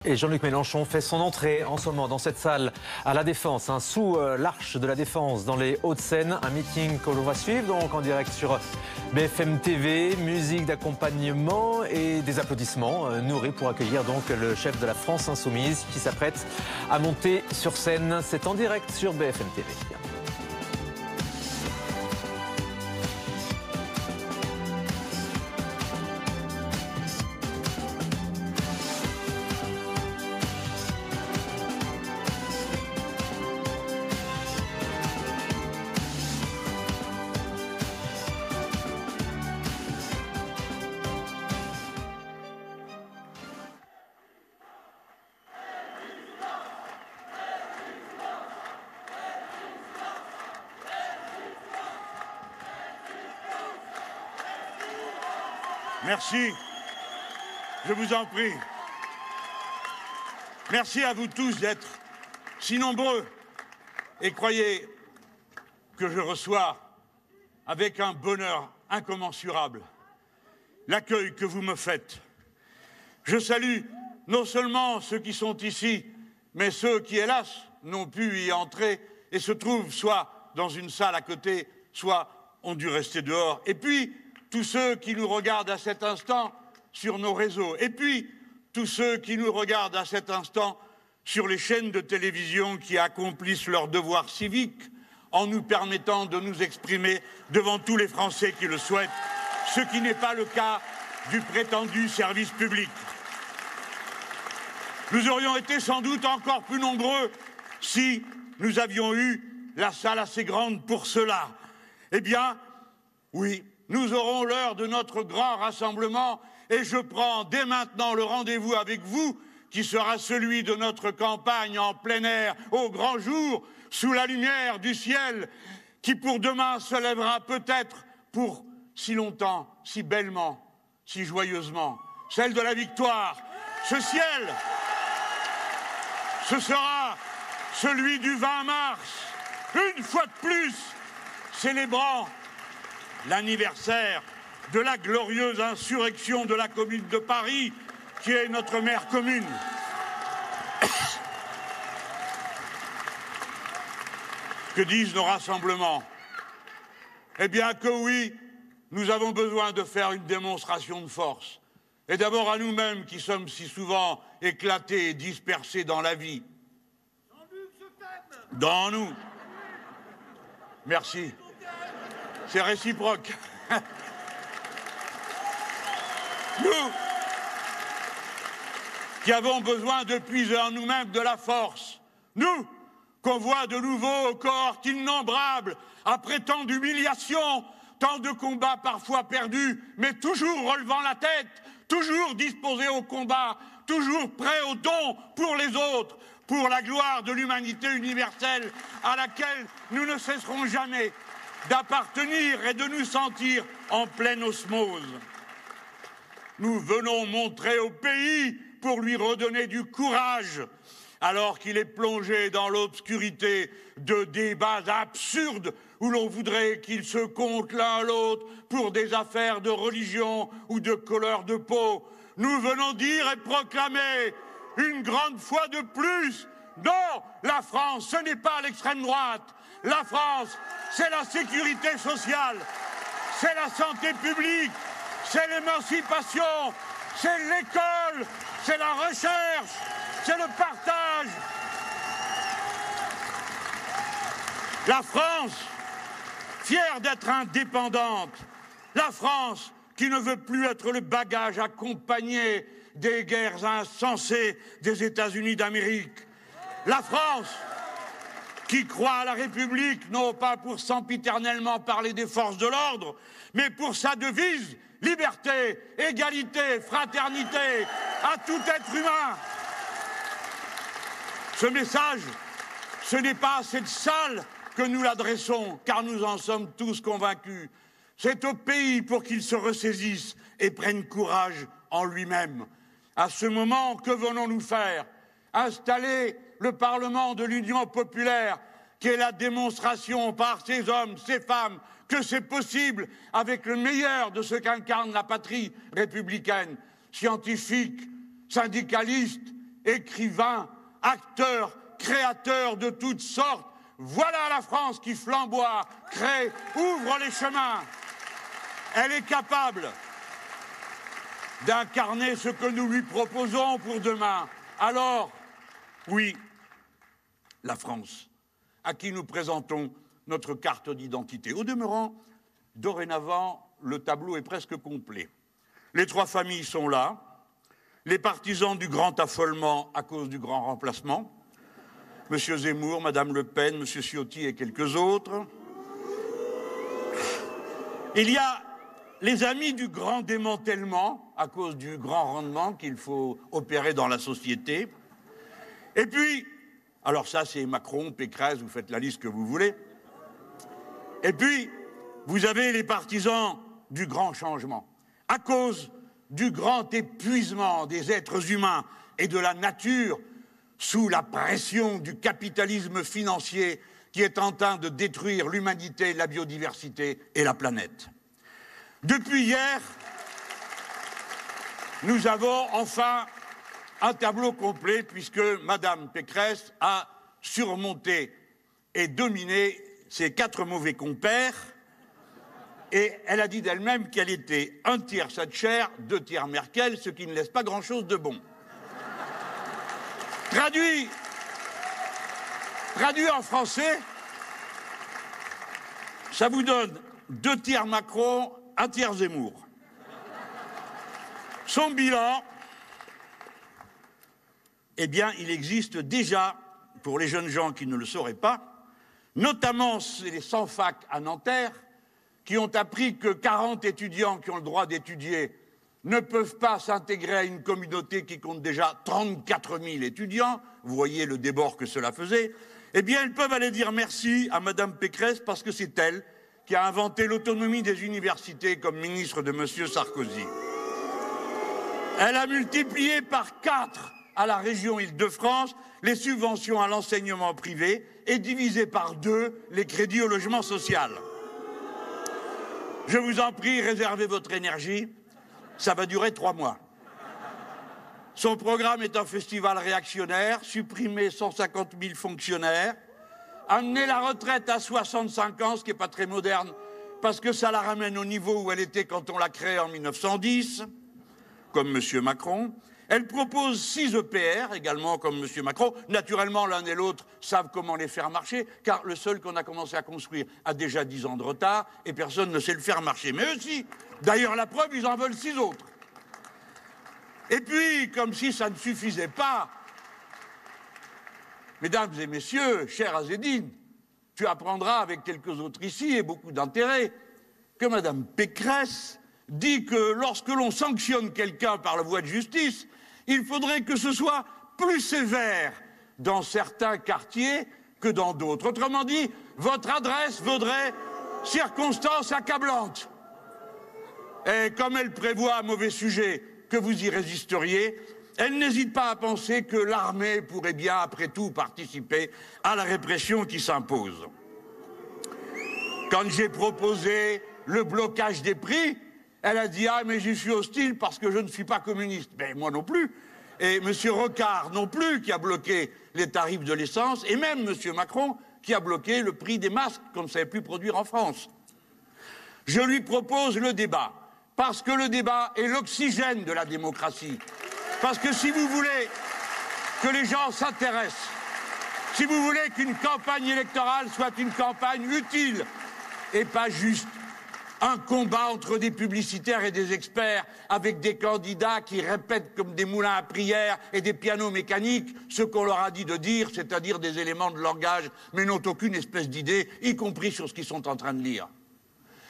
Et Jean-Luc Mélenchon fait son entrée en ce moment dans cette salle à La Défense, sous l'Arche de la Défense, dans les Hauts-de-Seine. Un meeting que l'on va suivre donc en direct sur BFM TV, musique d'accompagnement et des applaudissements nourris pour accueillir donc le chef de la France Insoumise qui s'apprête à monter sur scène. C'est en direct sur BFM TV. Merci. Je vous en prie. Merci à vous tous d'être si nombreux. Et croyez que je reçois avec un bonheur incommensurable l'accueil que vous me faites. Je salue non seulement ceux qui sont ici, mais ceux qui, hélas, n'ont pu y entrer et se trouvent soit dans une salle à côté, soit ont dû rester dehors. Et puis, tous ceux qui nous regardent à cet instant sur nos réseaux. Et puis, tous ceux qui nous regardent à cet instant sur les chaînes de télévision qui accomplissent leur devoir civique en nous permettant de nous exprimer devant tous les Français qui le souhaitent, ce qui n'est pas le cas du prétendu service public. Nous aurions été sans doute encore plus nombreux si nous avions eu la salle assez grande pour cela. Eh bien, oui, nous aurons l'heure de notre grand rassemblement et je prends dès maintenant le rendez-vous avec vous qui sera celui de notre campagne en plein air, au grand jour, sous la lumière du ciel, qui pour demain se lèvera peut-être pour si longtemps, si bellement, si joyeusement, celle de la victoire. Ce ciel, ce sera celui du 20 mars, une fois de plus, célébrant l'anniversaire de la glorieuse insurrection de la Commune de Paris, qui est notre mère commune. Que disent nos rassemblements? Eh bien que oui, nous avons besoin de faire une démonstration de force. Et d'abord à nous-mêmes qui sommes si souvent éclatés et dispersés dans la vie. Dans nous. Merci. C'est réciproque. Nous, qui avons besoin de puiser en nous-mêmes de la force, nous, qu'on voit de nouveau cohortes innombrables, après tant d'humiliations, tant de combats parfois perdus, mais toujours relevant la tête, toujours disposés au combat, toujours prêts au don pour les autres, pour la gloire de l'humanité universelle à laquelle nous ne cesserons jamais d'appartenir et de nous sentir en pleine osmose. Nous venons montrer au pays pour lui redonner du courage, alors qu'il est plongé dans l'obscurité de débats absurdes où l'on voudrait qu'ils se comptent l'un l'autre pour des affaires de religion ou de couleur de peau. Nous venons dire et proclamer une grande fois de plus, non, la France, ce n'est pas l'extrême droite. La France, c'est la sécurité sociale, c'est la santé publique, c'est l'émancipation, c'est l'école, c'est la recherche, c'est le partage. La France, fière d'être indépendante, la France qui ne veut plus être le bagage accompagné des guerres insensées des États-Unis d'Amérique. La France qui croit à la République, non pas pour sempiternellement parler des forces de l'ordre, mais pour sa devise, liberté, égalité, fraternité, à tout être humain. Ce message, ce n'est pas à cette salle que nous l'adressons, car nous en sommes tous convaincus. C'est au pays pour qu'il se ressaisisse et prenne courage en lui-même. À ce moment, que venons-nous faire? Installer le Parlement de l'Union populaire, qui est la démonstration par ces hommes, ces femmes, que c'est possible avec le meilleur de ce qu'incarne la patrie républicaine, scientifiques, syndicalistes, écrivains, acteurs, créateurs de toutes sortes. Voilà la France qui flamboie, crée, ouvre les chemins. Elle est capable d'incarner ce que nous lui proposons pour demain. Alors, oui, la France, à qui nous présentons notre carte d'identité. Au demeurant, dorénavant, le tableau est presque complet. Les trois familles sont là, les partisans du grand affolement à cause du grand remplacement, M. Zemmour, Mme Le Pen, M. Ciotti et quelques autres. Il y a les amis du grand démantèlement, à cause du grand rendement qu'il faut opérer dans la société. Et puis, alors ça c'est Macron, Pécresse, vous faites la liste que vous voulez. Et puis, vous avez les partisans du grand changement, à cause du grand épuisement des êtres humains et de la nature sous la pression du capitalisme financier qui est en train de détruire l'humanité, la biodiversité et la planète. Depuis hier, nous avons enfin un tableau complet puisque Mme Pécresse a surmonté et dominé ses 4 mauvais compères et elle a dit d'elle-même qu'elle était 1 tiers Thatcher, 2 tiers Merkel, ce qui ne laisse pas grand-chose de bon. Traduit en français, ça vous donne 2 tiers Macron, 1 tiers Zemmour. Son bilan, eh bien, il existe déjà, pour les jeunes gens qui ne le sauraient pas, notamment les 100 facs à Nanterre, qui ont appris que 40 étudiants qui ont le droit d'étudier ne peuvent pas s'intégrer à une communauté qui compte déjà 34 000 étudiants, vous voyez le débord que cela faisait, eh bien, elles peuvent aller dire merci à Mme Pécresse parce que c'est elle qui a inventé l'autonomie des universités comme ministre de M. Sarkozy. Elle a multiplié par 4 à la région Île-de-France les subventions à l'enseignement privé et divisé par 2 les crédits au logement social. Je vous en prie, réservez votre énergie, ça va durer 3 mois. Son programme est un festival réactionnaire, supprimer 150 000 fonctionnaires, amener la retraite à 65 ans, ce qui n'est pas très moderne, parce que ça la ramène au niveau où elle était quand on l'a créée en 1910, comme M. Macron. Elle propose 6 EPR, également comme M. Macron. Naturellement, l'un et l'autre savent comment les faire marcher, car le seul qu'on a commencé à construire a déjà 10 ans de retard, et personne ne sait le faire marcher. Mais eux si. D'ailleurs, la preuve, ils en veulent 6 autres. Et puis, comme si ça ne suffisait pas, mesdames et messieurs, cher Azedine, tu apprendras avec quelques autres ici, et beaucoup d'intérêt, que Mme Pécresse dit que lorsque l'on sanctionne quelqu'un par la voie de justice, il faudrait que ce soit plus sévère dans certains quartiers que dans d'autres. Autrement dit, votre adresse vaudrait circonstance accablante. Et comme elle prévoit, à mauvais sujet, que vous y résisteriez, elle n'hésite pas à penser que l'armée pourrait bien, après tout, participer à la répression qui s'impose. Quand j'ai proposé le blocage des prix, elle a dit « Ah, mais j'y suis hostile parce que je ne suis pas communiste. » Mais moi non plus. Et M. Rocard non plus, qui a bloqué les tarifs de l'essence, et même M. Macron, qui a bloqué le prix des masques, qu'on ne savait plus produire en France. Je lui propose le débat, parce que le débat est l'oxygène de la démocratie. Parce que si vous voulez que les gens s'intéressent, si vous voulez qu'une campagne électorale soit une campagne utile et pas juste un combat entre des publicitaires et des experts avec des candidats qui répètent comme des moulins à prière et des pianos mécaniques ce qu'on leur a dit de dire, c'est-à-dire des éléments de langage, mais n'ont aucune espèce d'idée, y compris sur ce qu'ils sont en train de lire.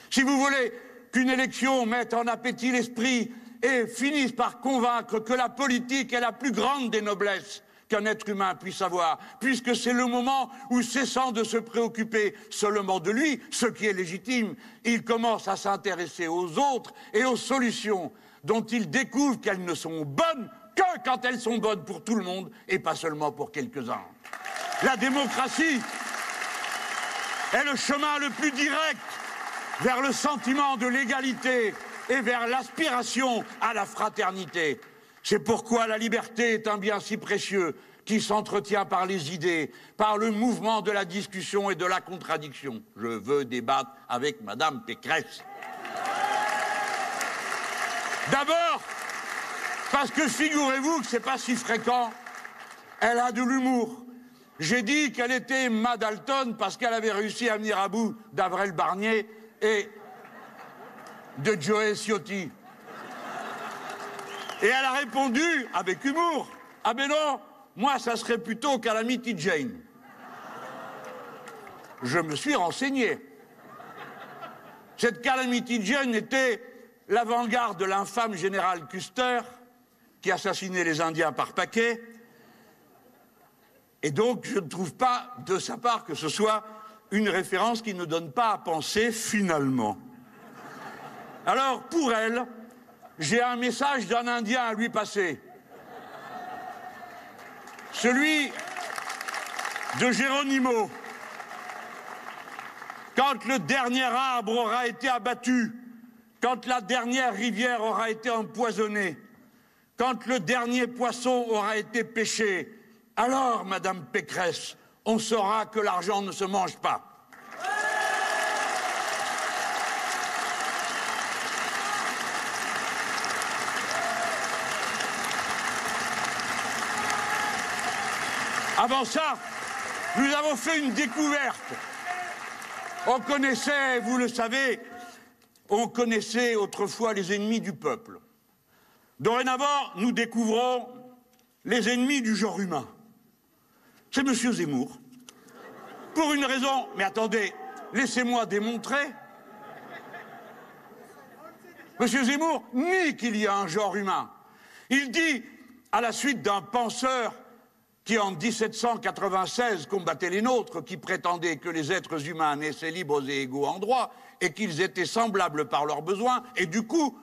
Si vous voulez qu'une élection mette en appétit l'esprit et finisse par convaincre que la politique est la plus grande des noblesses qu'un être humain puisse avoir, puisque c'est le moment où, cessant de se préoccuper seulement de lui, ce qui est légitime, il commence à s'intéresser aux autres et aux solutions dont il découvre qu'elles ne sont bonnes que quand elles sont bonnes pour tout le monde et pas seulement pour quelques-uns. La démocratie est le chemin le plus direct vers le sentiment de l'égalité et vers l'aspiration à la fraternité. C'est pourquoi la liberté est un bien si précieux qui s'entretient par les idées, par le mouvement de la discussion et de la contradiction. Je veux débattre avec Madame Pécresse. D'abord, parce que figurez-vous que c'est pas si fréquent, elle a de l'humour. J'ai dit qu'elle était Mad Dalton parce qu'elle avait réussi à venir à bout d'Avril Barnier et de Joe Ciotti. Et elle a répondu avec humour, ah ben non, moi ça serait plutôt Calamity Jane. Je me suis renseigné. Cette Calamity Jane était l'avant-garde de l'infâme général Custer qui assassinait les Indiens par paquet. Et donc je ne trouve pas de sa part que ce soit une référence qui ne donne pas à penser finalement. Alors pour elle, j'ai un message d'un Indien à lui passer. Celui de Geronimo. Quand le dernier arbre aura été abattu, quand la dernière rivière aura été empoisonnée, quand le dernier poisson aura été pêché, alors, Madame Pécresse, on saura que l'argent ne se mange pas. Avant ça, nous avons fait une découverte. On connaissait, vous le savez, on connaissait autrefois les ennemis du peuple. Dorénavant, nous découvrons les ennemis du genre humain. C'est M. Zemmour. Pour une raison, mais attendez, laissez-moi démontrer. M. Zemmour nie qu'il y a un genre humain. Il dit, à la suite d'un penseur qui en 1796 combattait les nôtres, qui prétendait que les êtres humains naissaient libres et égaux en droit, et qu'ils étaient semblables par leurs besoins, et du coup,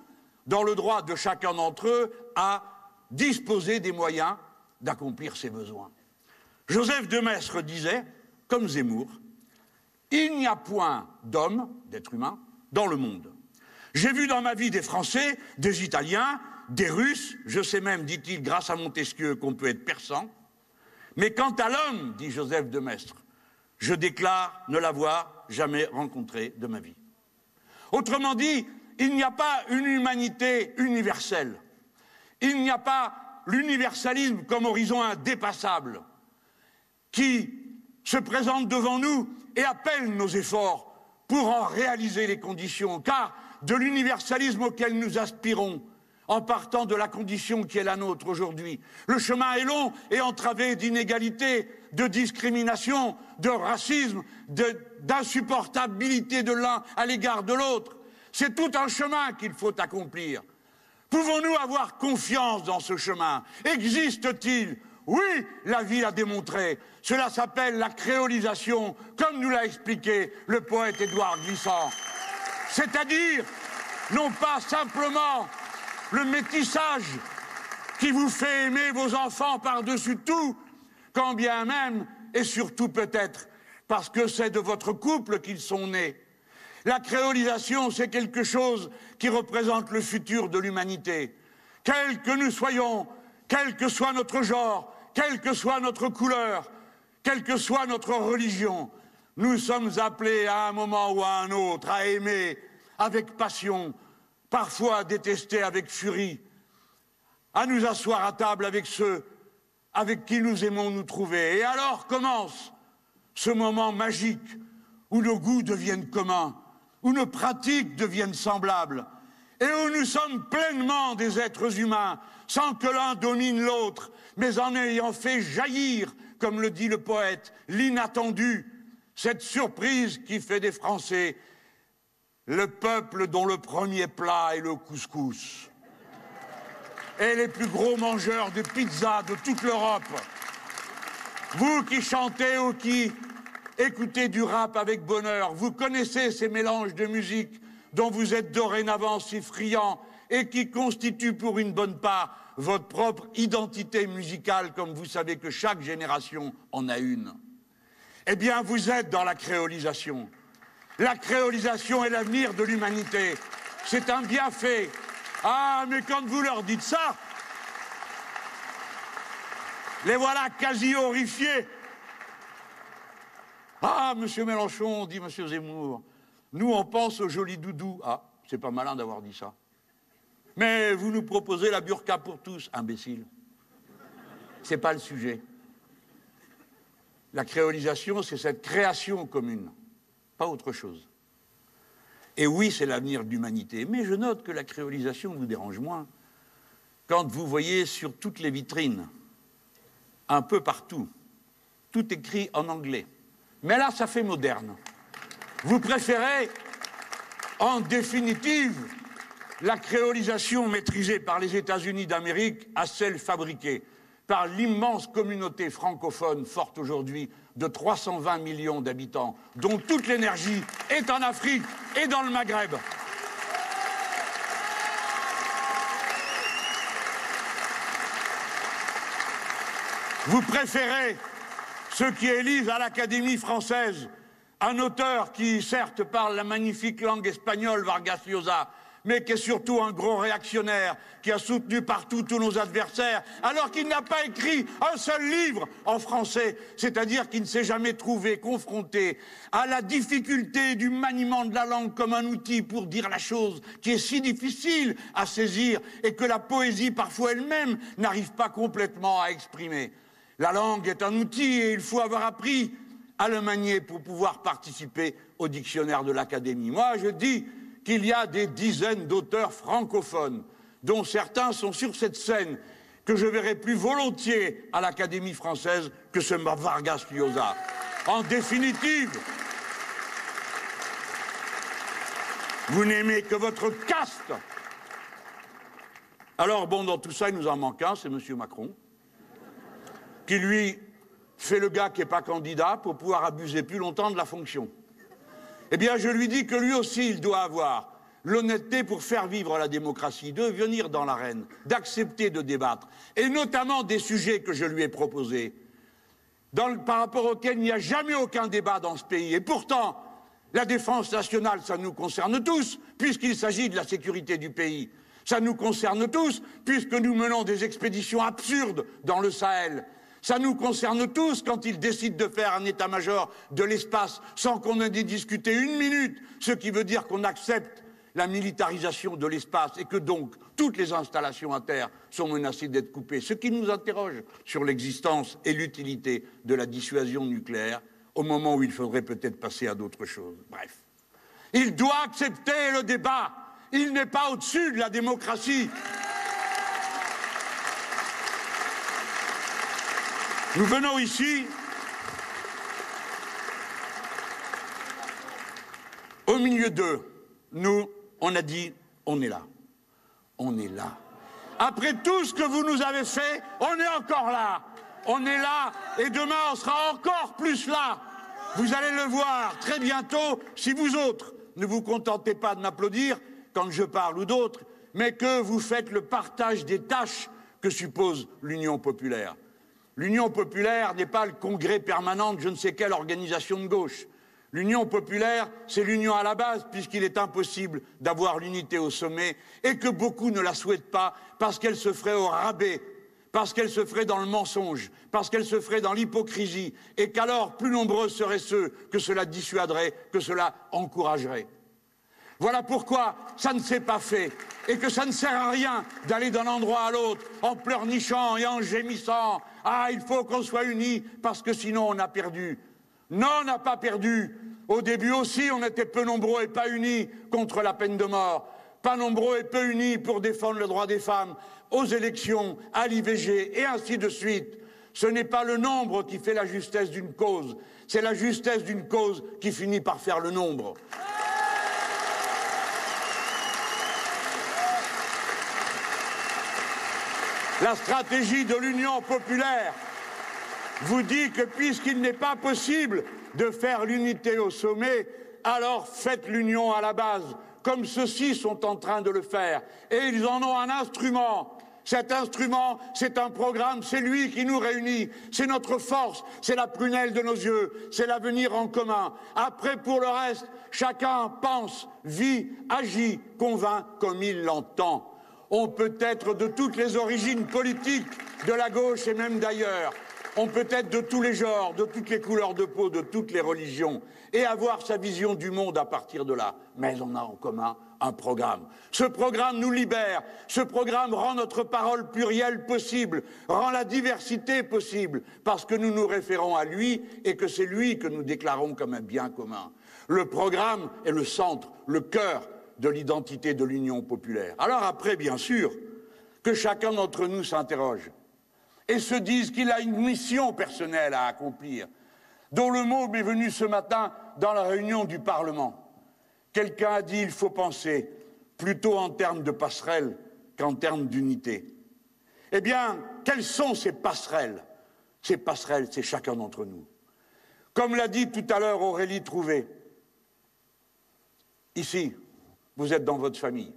dans le droit de chacun d'entre eux, à disposer des moyens d'accomplir ses besoins. Joseph de Maistre disait, comme Zemmour, « Il n'y a point d'hommes, d'êtres humains, dans le monde. J'ai vu dans ma vie des Français, des Italiens, des Russes, je sais même, dit-il, grâce à Montesquieu, qu'on peut être persan. Mais quant à l'homme, dit Joseph de Maistre, je déclare ne l'avoir jamais rencontré de ma vie. » Autrement dit, il n'y a pas une humanité universelle. Il n'y a pas l'universalisme comme horizon indépassable qui se présente devant nous et appelle nos efforts pour en réaliser les conditions. Car de l'universalisme auquel nous aspirons, en partant de la condition qui est la nôtre aujourd'hui, le chemin est long et entravé d'inégalités, de discrimination, de racisme, d'insupportabilité de l'un à l'égard de l'autre. C'est tout un chemin qu'il faut accomplir. Pouvons-nous avoir confiance dans ce chemin? Existe-t-il? Oui, la vie l'a démontré. Cela s'appelle la créolisation, comme nous l'a expliqué le poète Édouard Glissant. C'est-à-dire, non pas simplement le métissage qui vous fait aimer vos enfants par-dessus tout, quand bien même, et surtout peut-être, parce que c'est de votre couple qu'ils sont nés. La créolisation, c'est quelque chose qui représente le futur de l'humanité. Quels que nous soyons, quel que soit notre genre, quelle que soit notre couleur, quelle que soit notre religion, nous sommes appelés à un moment ou à un autre à aimer avec passion, parfois à détester avec furie, à nous asseoir à table avec ceux avec qui nous aimons nous trouver. Et alors commence ce moment magique où nos goûts deviennent communs, où nos pratiques deviennent semblables, et où nous sommes pleinement des êtres humains, sans que l'un domine l'autre, mais en ayant fait jaillir, comme le dit le poète, l'inattendu, cette surprise qui fait des Français le peuple dont le premier plat est le couscous. Et les plus gros mangeurs de pizza de toute l'Europe. Vous qui chantez ou qui écoutez du rap avec bonheur, vous connaissez ces mélanges de musique dont vous êtes dorénavant si friands et qui constituent pour une bonne part votre propre identité musicale, comme vous savez que chaque génération en a une. Eh bien, vous êtes dans la créolisation. La créolisation est l'avenir de l'humanité. C'est un bienfait. Ah, mais quand vous leur dites ça, Les voilà quasi horrifiés. Ah, monsieur Mélenchon, dit monsieur Zemmour, nous on pense au joli doudou. Ah, c'est pas malin d'avoir dit ça. Mais vous nous proposez la burqa pour tous, imbécile. C'est pas le sujet. La créolisation, c'est cette création commune, pas autre chose. Et oui, c'est l'avenir de l'humanité. Mais je note que la créolisation vous dérange moins quand vous voyez sur toutes les vitrines, un peu partout, tout écrit en anglais. Mais là, ça fait moderne. Vous préférez, en définitive, la créolisation maîtrisée par les États-Unis d'Amérique à celle fabriquée par l'immense communauté francophone forte aujourd'hui de 320 millions d'habitants, dont toute l'énergie est en Afrique et dans le Maghreb. Vous préférez ceux qui élisent à l'Académie française un auteur qui, certes, parle la magnifique langue espagnole, Vargas Llosa, mais qui est surtout un gros réactionnaire, qui a soutenu partout tous nos adversaires, alors qu'il n'a pas écrit un seul livre en français, c'est-à-dire qu'il ne s'est jamais trouvé confronté à la difficulté du maniement de la langue comme un outil pour dire la chose qui est si difficile à saisir et que la poésie, parfois elle-même, n'arrive pas complètement à exprimer. La langue est un outil et il faut avoir appris à le manier pour pouvoir participer au dictionnaire de l'Académie. Moi, je dis qu'il y a des dizaines d'auteurs francophones, dont certains sont sur cette scène, que je verrai plus volontiers à l'Académie française que ce Vargas Llosa. En définitive, vous n'aimez que votre caste. Alors bon, dans tout ça, il nous en manque un, c'est M. Macron, qui lui fait le gars qui n'est pas candidat pour pouvoir abuser plus longtemps de la fonction. Eh bien, je lui dis que lui aussi, il doit avoir l'honnêteté pour faire vivre la démocratie, de venir dans l'arène, d'accepter de débattre, et notamment des sujets que je lui ai proposés, par rapport auxquels il n'y a jamais aucun débat dans ce pays. Et pourtant, la défense nationale, ça nous concerne tous, puisqu'il s'agit de la sécurité du pays. Ça nous concerne tous, puisque nous menons des expéditions absurdes dans le Sahel. Ça nous concerne tous quand ils décident de faire un état-major de l'espace sans qu'on ait discuté une minute, ce qui veut dire qu'on accepte la militarisation de l'espace et que donc toutes les installations à terre sont menacées d'être coupées. Ce qui nous interroge sur l'existence et l'utilité de la dissuasion nucléaire au moment où il faudrait peut-être passer à d'autres choses. Bref. Il doit accepter le débat. Il n'est pas au-dessus de la démocratie. Nous venons ici au milieu d'eux. Nous, on a dit, on est là. On est là. Après tout ce que vous nous avez fait, on est encore là. On est là et demain on sera encore plus là. Vous allez le voir très bientôt si vous autres ne vous contentez pas de m'applaudir quand je parle ou d'autres, mais que vous faites le partage des tâches que suppose l'Union populaire. L'Union populaire n'est pas le congrès permanent de je ne sais quelle organisation de gauche. L'Union populaire, c'est l'union à la base, puisqu'il est impossible d'avoir l'unité au sommet, et que beaucoup ne la souhaitent pas, parce qu'elle se ferait au rabais, parce qu'elle se ferait dans le mensonge, parce qu'elle se ferait dans l'hypocrisie, et qu'alors plus nombreux seraient ceux que cela dissuaderait, que cela encouragerait. Voilà pourquoi ça ne s'est pas fait, et que ça ne sert à rien d'aller d'un endroit à l'autre en pleurnichant et en gémissant. Ah, il faut qu'on soit unis, parce que sinon on a perdu. Non, on n'a pas perdu. Au début aussi, on était peu nombreux et pas unis contre la peine de mort. Pas nombreux et peu unis pour défendre le droit des femmes aux élections, à l'IVG, et ainsi de suite. Ce n'est pas le nombre qui fait la justesse d'une cause, c'est la justesse d'une cause qui finit par faire le nombre. La stratégie de l'Union populaire vous dit que puisqu'il n'est pas possible de faire l'unité au sommet, alors faites l'union à la base, comme ceux-ci sont en train de le faire. Et ils en ont un instrument. Cet instrument, c'est un programme, c'est lui qui nous réunit, c'est notre force, c'est la prunelle de nos yeux, c'est l'avenir en commun. Après, pour le reste, chacun pense, vit, agit, convainc comme il l'entend. On peut être de toutes les origines politiques, de la gauche et même d'ailleurs. On peut être de tous les genres, de toutes les couleurs de peau, de toutes les religions, et avoir sa vision du monde à partir de là. Mais on a en commun un programme. Ce programme nous libère, ce programme rend notre parole plurielle possible, rend la diversité possible, parce que nous nous référons à lui et que c'est lui que nous déclarons comme un bien commun. Le programme est le centre, le cœur de l'identité de l'Union populaire. Alors après, bien sûr, que chacun d'entre nous s'interroge et se dise qu'il a une mission personnelle à accomplir, dont le mot m'est venu ce matin dans la réunion du Parlement. Quelqu'un a dit qu'il faut penser plutôt en termes de passerelles qu'en termes d'unité. Eh bien, quelles sont ces passerelles? Ces passerelles, c'est chacun d'entre nous. Comme l'a dit tout à l'heure Aurélie Trouvé, ici, vous êtes dans votre famille.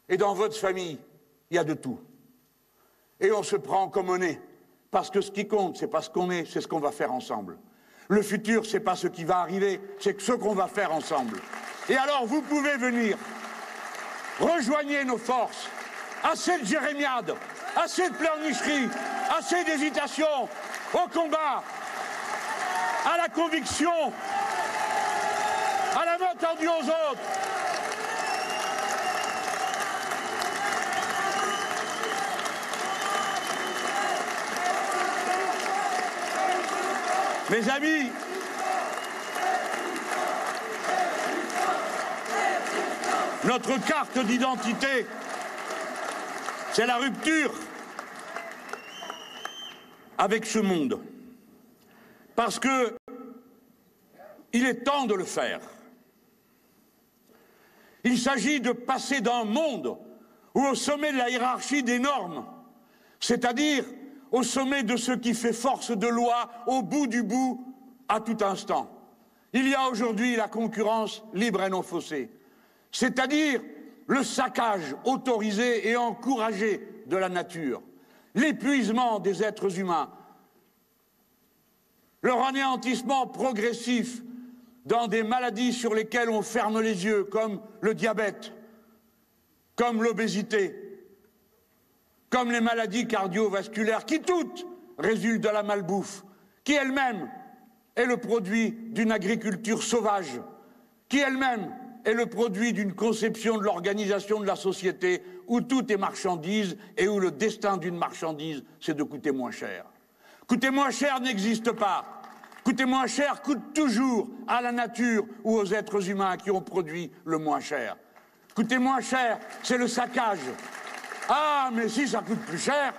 Et dans votre famille, il y a de tout. Et on se prend comme on est. Parce que ce qui compte, c'est pas ce qu'on est, c'est ce qu'on va faire ensemble. Le futur, c'est pas ce qui va arriver, c'est ce qu'on va faire ensemble. Et alors, vous pouvez venir. Rejoignez nos forces. Assez de jérémiades, assez de pleurnicheries, assez d'hésitation. Au combat, à la conviction, à la main tendue aux autres. Mes amis, notre carte d'identité, c'est la rupture avec ce monde. Parce que il est temps de le faire. Il s'agit de passer d'un monde où au sommet de la hiérarchie des normes, c'est-à-dire au sommet de ce qui fait force de loi, au bout du bout, à tout instant. Il y a aujourd'hui la concurrence libre et non faussée, c'est-à-dire le saccage autorisé et encouragé de la nature, l'épuisement des êtres humains, leur anéantissement progressif dans des maladies sur lesquelles on ferme les yeux, comme le diabète, comme l'obésité, comme les maladies cardiovasculaires, qui toutes résultent de la malbouffe, qui elle-même est le produit d'une agriculture sauvage, qui elle-même est le produit d'une conception de l'organisation de la société où tout est marchandise et où le destin d'une marchandise, c'est de coûter moins cher. Coûter moins cher n'existe pas. Coûter moins cher coûte toujours à la nature ou aux êtres humains qui ont produit le moins cher. Coûter moins cher, c'est le saccage. Ah, mais si ça coûte plus cher,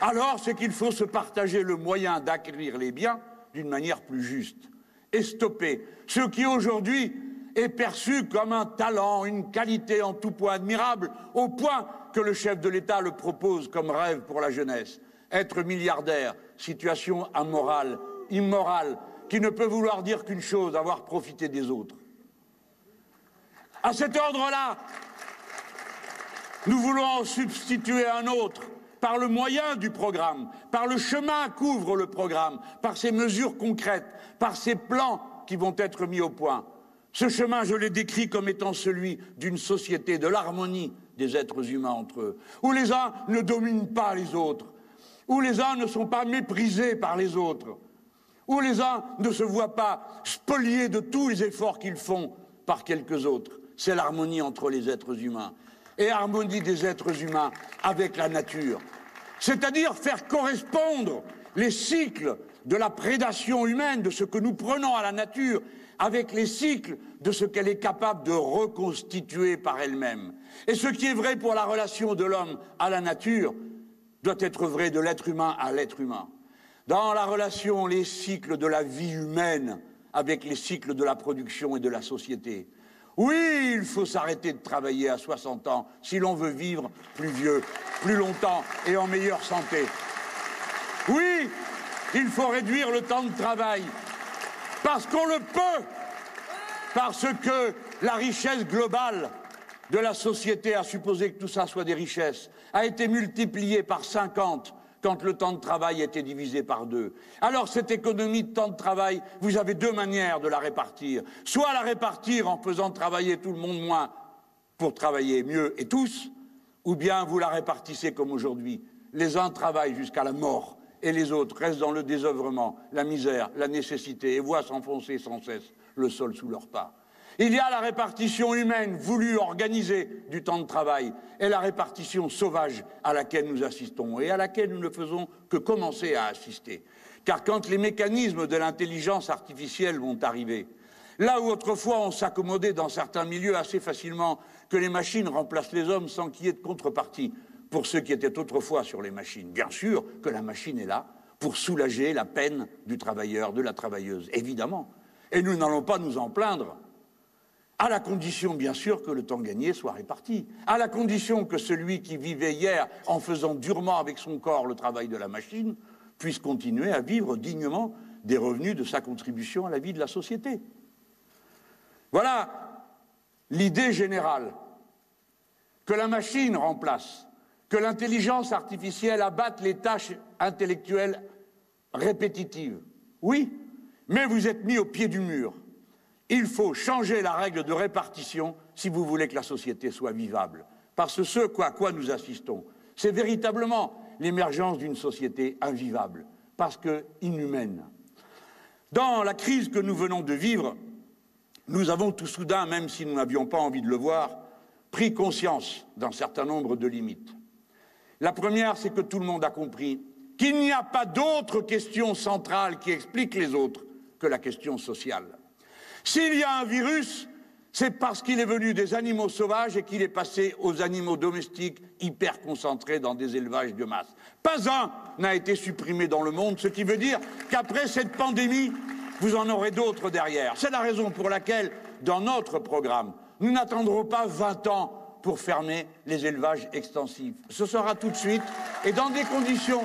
alors c'est qu'il faut se partager le moyen d'acquérir les biens d'une manière plus juste et stopper ce qui aujourd'hui est perçu comme un talent, une qualité en tout point admirable, au point que le chef de l'État le propose comme rêve pour la jeunesse. Être milliardaire, situation amorale, immorale, qui ne peut vouloir dire qu'une chose, avoir profité des autres. À cet ordre-là, nous voulons en substituer un autre, par le moyen du programme, par le chemin qu'ouvre le programme, par ses mesures concrètes, par ses plans qui vont être mis au point. Ce chemin, je l'ai décrit comme étant celui d'une société, de l'harmonie des êtres humains entre eux, où les uns ne dominent pas les autres, où les uns ne sont pas méprisés par les autres, où les uns ne se voient pas spoliés de tous les efforts qu'ils font par quelques autres. C'est l'harmonie entre les êtres humains. Et harmonie des êtres humains avec la nature. C'est-à-dire faire correspondre les cycles de la prédation humaine, de ce que nous prenons à la nature, avec les cycles de ce qu'elle est capable de reconstituer par elle-même. Et ce qui est vrai pour la relation de l'homme à la nature doit être vrai de l'être humain à l'être humain. Dans la relation, les cycles de la vie humaine avec les cycles de la production et de la société. Oui, il faut s'arrêter de travailler à 60 ans si l'on veut vivre plus vieux, plus longtemps et en meilleure santé. Oui, il faut réduire le temps de travail parce qu'on le peut, parce que la richesse globale de la société, à supposer que tout ça soit des richesses, a été multipliée par 50 quand le temps de travail a été divisé par 2. Alors cette économie de temps de travail, vous avez deux manières de la répartir. Soit la répartir en faisant travailler tout le monde moins pour travailler mieux et tous, ou bien vous la répartissez comme aujourd'hui. Les uns travaillent jusqu'à la mort et les autres restent dans le désœuvrement, la misère, la nécessité et voient s'enfoncer sans cesse le sol sous leurs pas. Il y a la répartition humaine voulue, organisée du temps de travail et la répartition sauvage à laquelle nous assistons et à laquelle nous ne faisons que commencer à assister. Car quand les mécanismes de l'intelligence artificielle vont arriver, là où autrefois on s'accommodait dans certains milieux assez facilement que les machines remplacent les hommes sans qu'il y ait de contrepartie pour ceux qui étaient autrefois sur les machines. Bien sûr que la machine est là pour soulager la peine du travailleur, de la travailleuse, évidemment. Et nous n'allons pas nous en plaindre, à la condition, bien sûr, que le temps gagné soit réparti, à la condition que celui qui vivait hier en faisant durement avec son corps le travail de la machine puisse continuer à vivre dignement des revenus de sa contribution à la vie de la société. Voilà l'idée générale, que la machine remplace, que l'intelligence artificielle abatte les tâches intellectuelles répétitives. Oui, mais vous êtes mis au pied du mur. Il faut changer la règle de répartition si vous voulez que la société soit vivable. Parce que ce à quoi nous assistons, c'est véritablement l'émergence d'une société invivable, parce que inhumaine. Dans la crise que nous venons de vivre, nous avons tout soudain, même si nous n'avions pas envie de le voir, pris conscience d'un certain nombre de limites. La première, c'est que tout le monde a compris qu'il n'y a pas d'autre question centrale qui explique les autres que la question sociale. S'il y a un virus, c'est parce qu'il est venu des animaux sauvages et qu'il est passé aux animaux domestiques hyper concentrés dans des élevages de masse. Pas un n'a été supprimé dans le monde, ce qui veut dire qu'après cette pandémie, vous en aurez d'autres derrière. C'est la raison pour laquelle, dans notre programme, nous n'attendrons pas 20 ans pour fermer les élevages extensifs. Ce sera tout de suite et dans des conditions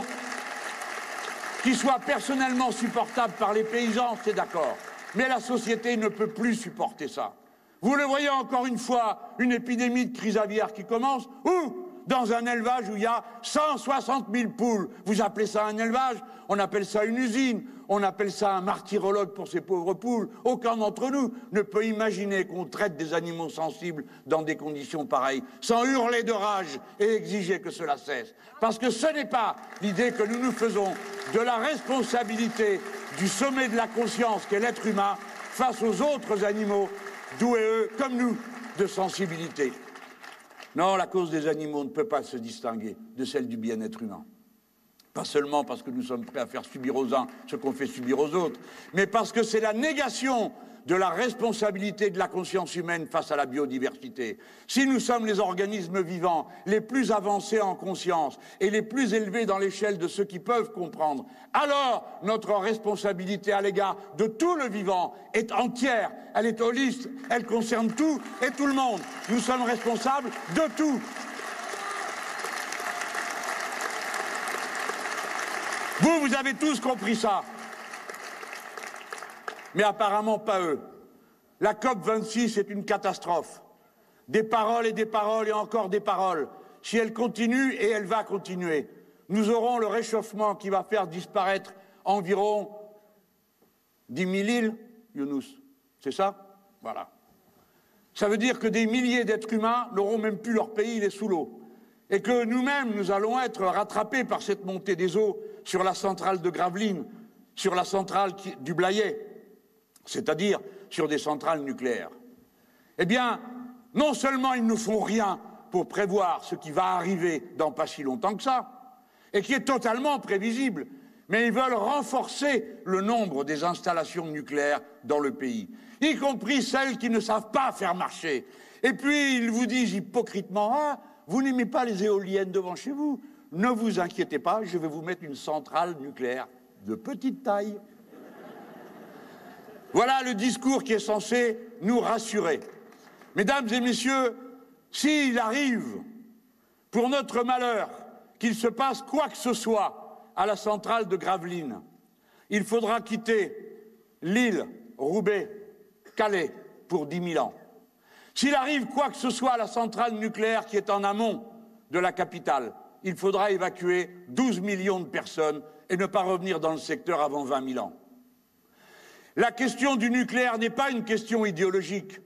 qui soient personnellement supportables par les paysans, c'est d'accord. Mais la société ne peut plus supporter ça. Vous le voyez encore une fois, une épidémie de crise aviaire qui commence, ou dans un élevage où il y a 160 000 poules. Vous appelez ça un élevage? On appelle ça une usine, on appelle ça un martyrologue pour ces pauvres poules. Aucun d'entre nous ne peut imaginer qu'on traite des animaux sensibles dans des conditions pareilles, sans hurler de rage et exiger que cela cesse. Parce que ce n'est pas l'idée que nous nous faisons de la responsabilité du sommet de la conscience qu'est l'être humain face aux autres animaux, doués eux, comme nous, de sensibilité. Non, la cause des animaux ne peut pas se distinguer de celle du bien-être humain. Pas seulement parce que nous sommes prêts à faire subir aux uns ce qu'on fait subir aux autres, mais parce que c'est la négation de la responsabilité de la conscience humaine face à la biodiversité. Si nous sommes les organismes vivants les plus avancés en conscience et les plus élevés dans l'échelle de ceux qui peuvent comprendre, alors notre responsabilité à l'égard de tout le vivant est entière, elle est holiste, elle concerne tout et tout le monde. Nous sommes responsables de tout. Vous avez tous compris ça. Mais apparemment pas eux. La COP26 est une catastrophe. Des paroles et encore des paroles. Si elle continue, et elle va continuer, nous aurons le réchauffement qui va faire disparaître environ 10 000 îles, Younous. C'est ça? Voilà. Ça veut dire que des milliers d'êtres humains n'auront même plus leur pays, il est sous l'eau. Et que nous-mêmes, nous allons être rattrapés par cette montée des eaux sur la centrale de Gravelines, sur la centrale du Blayais, c'est-à-dire sur des centrales nucléaires. Eh bien, non seulement ils ne font rien pour prévoir ce qui va arriver dans pas si longtemps que ça, et qui est totalement prévisible, mais ils veulent renforcer le nombre des installations nucléaires dans le pays, y compris celles qui ne savent pas faire marcher. Et puis, ils vous disent hypocritement, « Ah, vous n'aimez pas les éoliennes devant chez vous? Ne vous inquiétez pas, je vais vous mettre une centrale nucléaire de petite taille. » Voilà le discours qui est censé nous rassurer. Mesdames et messieurs, s'il arrive, pour notre malheur, qu'il se passe quoi que ce soit à la centrale de Gravelines, il faudra quitter Lille, Roubaix, Calais pour 10 000 ans. S'il arrive quoi que ce soit à la centrale nucléaire qui est en amont de la capitale, il faudra évacuer 12 millions de personnes et ne pas revenir dans le secteur avant 20 000 ans. La question du nucléaire n'est pas une question idéologique.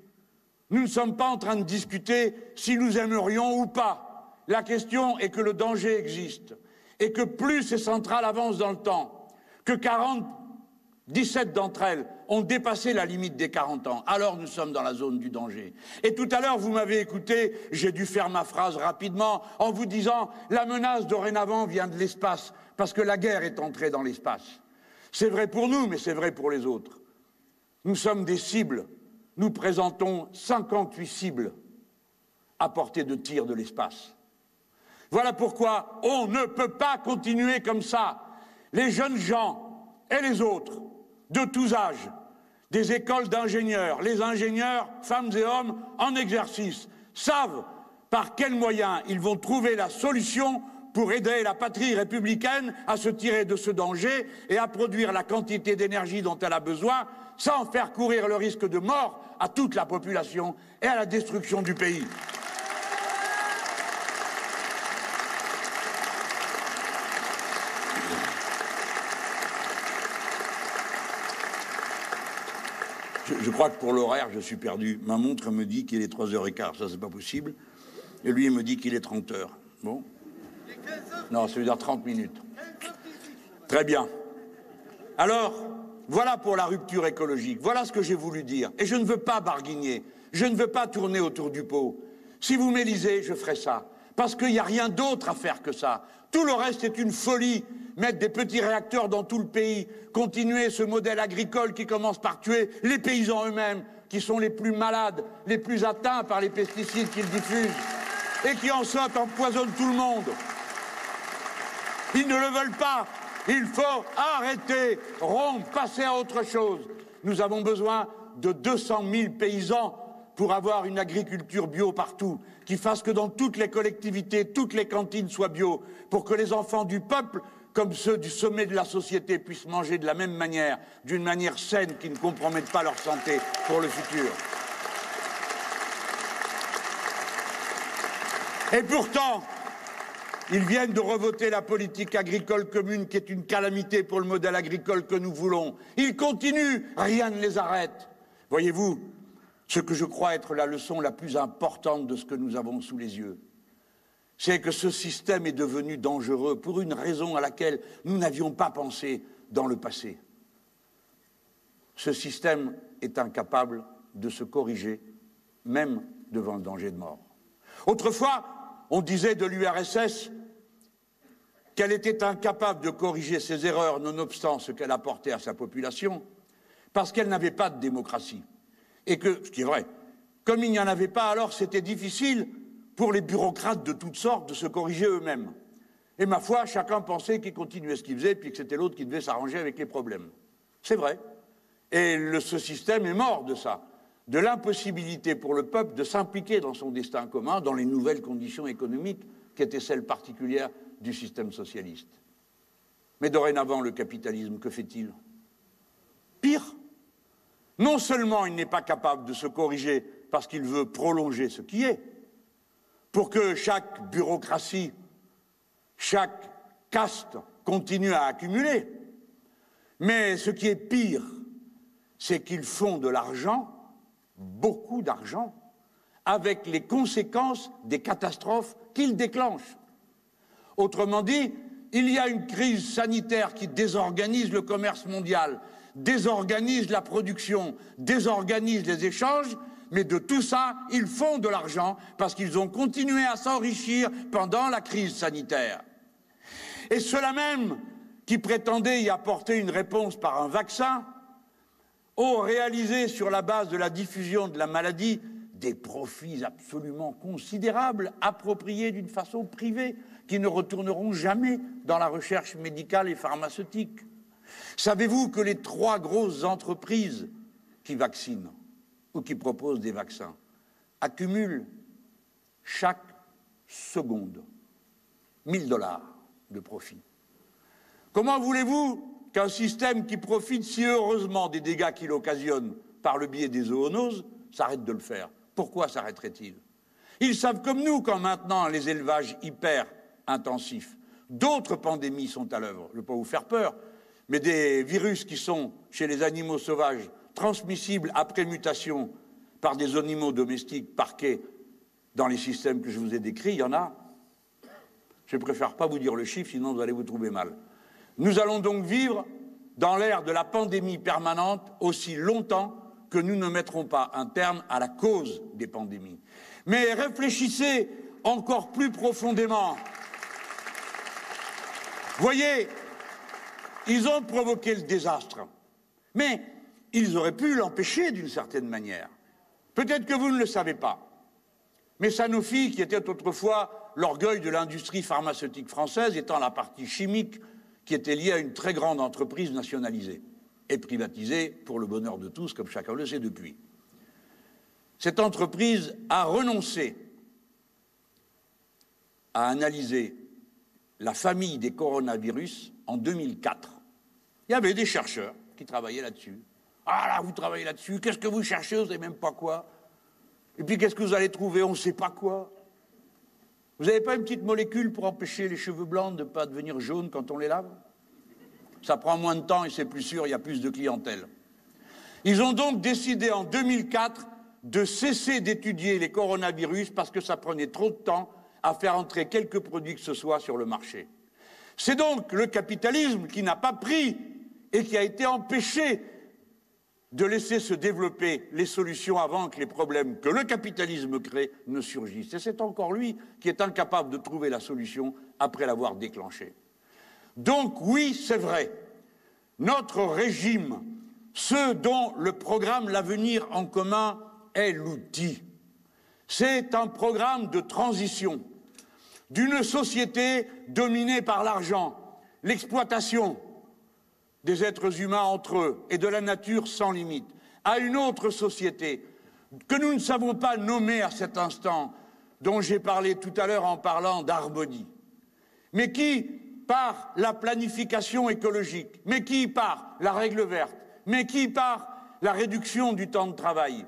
Nous ne sommes pas en train de discuter si nous aimerions ou pas. La question est que le danger existe. et que plus ces centrales avancent dans le temps, que 17 d'entre elles ont dépassé la limite des 40 ans, alors nous sommes dans la zone du danger. Et tout à l'heure, vous m'avez écouté, j'ai dû faire ma phrase rapidement en vous disant « la menace dorénavant vient de l'espace, parce que la guerre est entrée dans l'espace ». C'est vrai pour nous, mais c'est vrai pour les autres. Nous sommes des cibles. Nous présentons 58 cibles à portée de tir de l'espace. Voilà pourquoi on ne peut pas continuer comme ça. Les jeunes gens et les autres, de tous âges, des écoles d'ingénieurs, les ingénieurs, femmes et hommes en exercice, savent par quels moyens ils vont trouver la solution pour aider la patrie républicaine à se tirer de ce danger et à produire la quantité d'énergie dont elle a besoin sans faire courir le risque de mort à toute la population et à la destruction du pays. Je crois que pour l'horaire, je suis perdu. Ma montre me dit qu'il est 3h15, ça c'est pas possible. Et lui, il me dit qu'il est 30h. Bon. Non, ça veut dire 30 minutes. Très bien. Alors, voilà pour la rupture écologique. Voilà ce que j'ai voulu dire. Et je ne veux pas barguigner. Je ne veux pas tourner autour du pot. Si vous m'élisez, je ferai ça. Parce qu'il n'y a rien d'autre à faire que ça. Tout le reste est une folie. Mettre des petits réacteurs dans tout le pays, continuer ce modèle agricole qui commence par tuer les paysans eux-mêmes, qui sont les plus malades, les plus atteints par les pesticides qu'ils diffusent, et qui en sorte empoisonnent tout le monde. Ils ne le veulent pas. Il faut arrêter, rompre, passer à autre chose. Nous avons besoin de 200 000 paysans pour avoir une agriculture bio partout, qui fasse que dans toutes les collectivités, toutes les cantines soient bio, pour que les enfants du peuple, comme ceux du sommet de la société, puissent manger de la même manière, d'une manière saine, qui ne compromette pas leur santé pour le futur. Et pourtant, ils viennent de revoter la politique agricole commune, qui est une calamité pour le modèle agricole que nous voulons. Ils continuent, rien ne les arrête. Voyez-vous, ce que je crois être la leçon la plus importante de ce que nous avons sous les yeux, c'est que ce système est devenu dangereux pour une raison à laquelle nous n'avions pas pensé dans le passé. Ce système est incapable de se corriger, même devant le danger de mort. Autrefois, on disait de l'URSS qu'elle était incapable de corriger ses erreurs, nonobstant ce qu'elle apportait à sa population, parce qu'elle n'avait pas de démocratie. Et que, ce qui est vrai, comme il n'y en avait pas, alors c'était difficile pour les bureaucrates de toutes sortes de se corriger eux-mêmes. Et ma foi, chacun pensait qu'il continuait ce qu'il faisait, puis que c'était l'autre qui devait s'arranger avec les problèmes. C'est vrai. Et ce système est mort de ça, de l'impossibilité pour le peuple de s'impliquer dans son destin commun, dans les nouvelles conditions économiques qui étaient celles particulières du système socialiste. Mais dorénavant, le capitalisme, que fait-il? Pire. Non seulement il n'est pas capable de se corriger parce qu'il veut prolonger ce qui est, pour que chaque bureaucratie, chaque caste continue à accumuler. Mais ce qui est pire, c'est qu'ils font de l'argent, beaucoup d'argent, avec les conséquences des catastrophes qu'ils déclenchent. Autrement dit, il y a une crise sanitaire qui désorganise le commerce mondial, désorganise la production, désorganise les échanges, mais de tout ça, ils font de l'argent parce qu'ils ont continué à s'enrichir pendant la crise sanitaire. Et ceux-là même qui prétendaient y apporter une réponse par un vaccin ont réalisé sur la base de la diffusion de la maladie des profits absolument considérables, appropriés d'une façon privée, qui ne retourneront jamais dans la recherche médicale et pharmaceutique. Savez-vous que les 3 grosses entreprises qui vaccinent ou qui proposent des vaccins accumulent chaque seconde $1000 de profit? Comment voulez-vous qu'un système qui profite si heureusement des dégâts qu'il occasionne par le biais des zoonoses s'arrête de le faire? Pourquoi s'arrêterait-il? Ils savent comme nous qu'en maintenant les élevages hyper intensifs, d'autres pandémies sont à l'œuvre. Je ne veux pas vous faire peur, mais des virus qui sont chez les animaux sauvages transmissibles après mutation par des animaux domestiques parqués dans les systèmes que je vous ai décrits, il y en a. Je préfère pas vous dire le chiffre, sinon vous allez vous trouver mal. Nous allons donc vivre dans l'ère de la pandémie permanente aussi longtemps que nous ne mettrons pas un terme à la cause des pandémies. Mais réfléchissez encore plus profondément. Voyez, ils ont provoqué le désastre, mais ils auraient pu l'empêcher d'une certaine manière. Peut-être que vous ne le savez pas, mais Sanofi, qui était autrefois l'orgueil de l'industrie pharmaceutique française, étant la partie chimique qui était liée à une très grande entreprise nationalisée et privatisée pour le bonheur de tous, comme chacun le sait depuis. Cette entreprise a renoncé à analyser la famille des coronavirus en 2004. Il y avait des chercheurs qui travaillaient là-dessus. Ah là, vous travaillez là-dessus, qu'est-ce que vous cherchez, vous ne savez même pas quoi. Et puis qu'est-ce que vous allez trouver, on ne sait pas quoi. Vous n'avez pas une petite molécule pour empêcher les cheveux blancs de ne pas devenir jaunes quand on les lave? Ça prend moins de temps et c'est plus sûr, il y a plus de clientèle. Ils ont donc décidé en 2004 de cesser d'étudier les coronavirus parce que ça prenait trop de temps à faire entrer quelques produits que ce soit sur le marché. C'est donc le capitalisme qui n'a pas pris et qui a été empêché de laisser se développer les solutions avant que les problèmes que le capitalisme crée ne surgissent. Et c'est encore lui qui est incapable de trouver la solution après l'avoir déclenchée. Donc oui, c'est vrai, notre régime, ce dont le programme L'Avenir en commun est l'outil, c'est un programme de transition d'une société dominée par l'argent, l'exploitation des êtres humains entre eux et de la nature sans limite, à une autre société que nous ne savons pas nommer à cet instant, dont j'ai parlé tout à l'heure en parlant d'harmonie, mais qui, par la planification écologique, mais qui, par la règle verte, mais qui, par la réduction du temps de travail,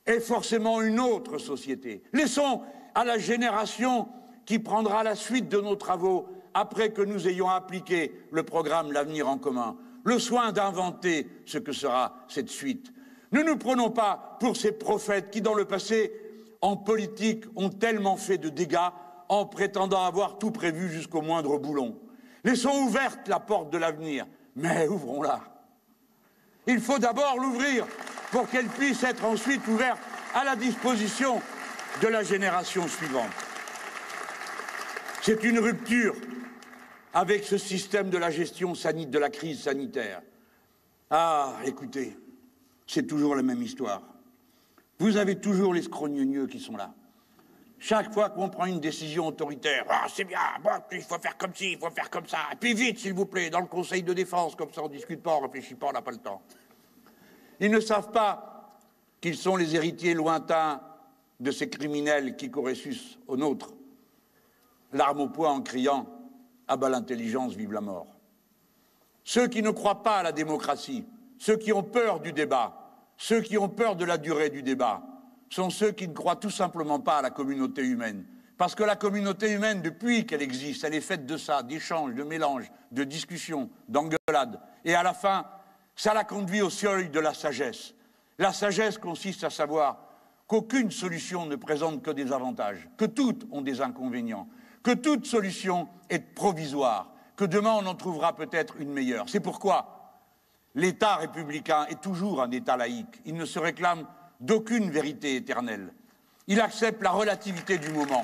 est forcément une autre société. Laissons à la génération qui prendra la suite de nos travaux après que nous ayons appliqué le programme L'Avenir en commun, le soin d'inventer ce que sera cette suite. Ne nous prenons pas pour ces prophètes qui, dans le passé, en politique, ont tellement fait de dégâts en prétendant avoir tout prévu jusqu'au moindre boulon. Laissons ouverte la porte de l'avenir, mais ouvrons-la. Il faut d'abord l'ouvrir pour qu'elle puisse être ensuite ouverte à la disposition de la génération suivante. C'est une rupture avec ce système de la gestion de la crise sanitaire. Ah, écoutez, c'est toujours la même histoire. Vous avez toujours les scrogneux qui sont là. Chaque fois qu'on prend une décision autoritaire, ah, c'est bien, bon, il faut faire comme ci, il faut faire comme ça, et puis vite, s'il vous plaît, dans le Conseil de défense, comme ça on ne discute pas, on ne réfléchit pas, on n'a pas le temps. Ils ne savent pas qu'ils sont les héritiers lointains de ces criminels qui corressus aux nôtres, l'arme au poing en criant « Ah ben l'intelligence, vive la mort ». Ceux qui ne croient pas à la démocratie, ceux qui ont peur du débat, ceux qui ont peur de la durée du débat, sont ceux qui ne croient tout simplement pas à la communauté humaine. Parce que la communauté humaine, depuis qu'elle existe, elle est faite de ça, d'échanges, de mélanges, de discussions, d'engueulades. Et à la fin, ça la conduit au seuil de la sagesse. La sagesse consiste à savoir qu'aucune solution ne présente que des avantages, que toutes ont des inconvénients, que toute solution est provisoire, que demain on en trouvera peut-être une meilleure. C'est pourquoi l'État républicain est toujours un État laïque. Il ne se réclame d'aucune vérité éternelle. Il accepte la relativité du moment.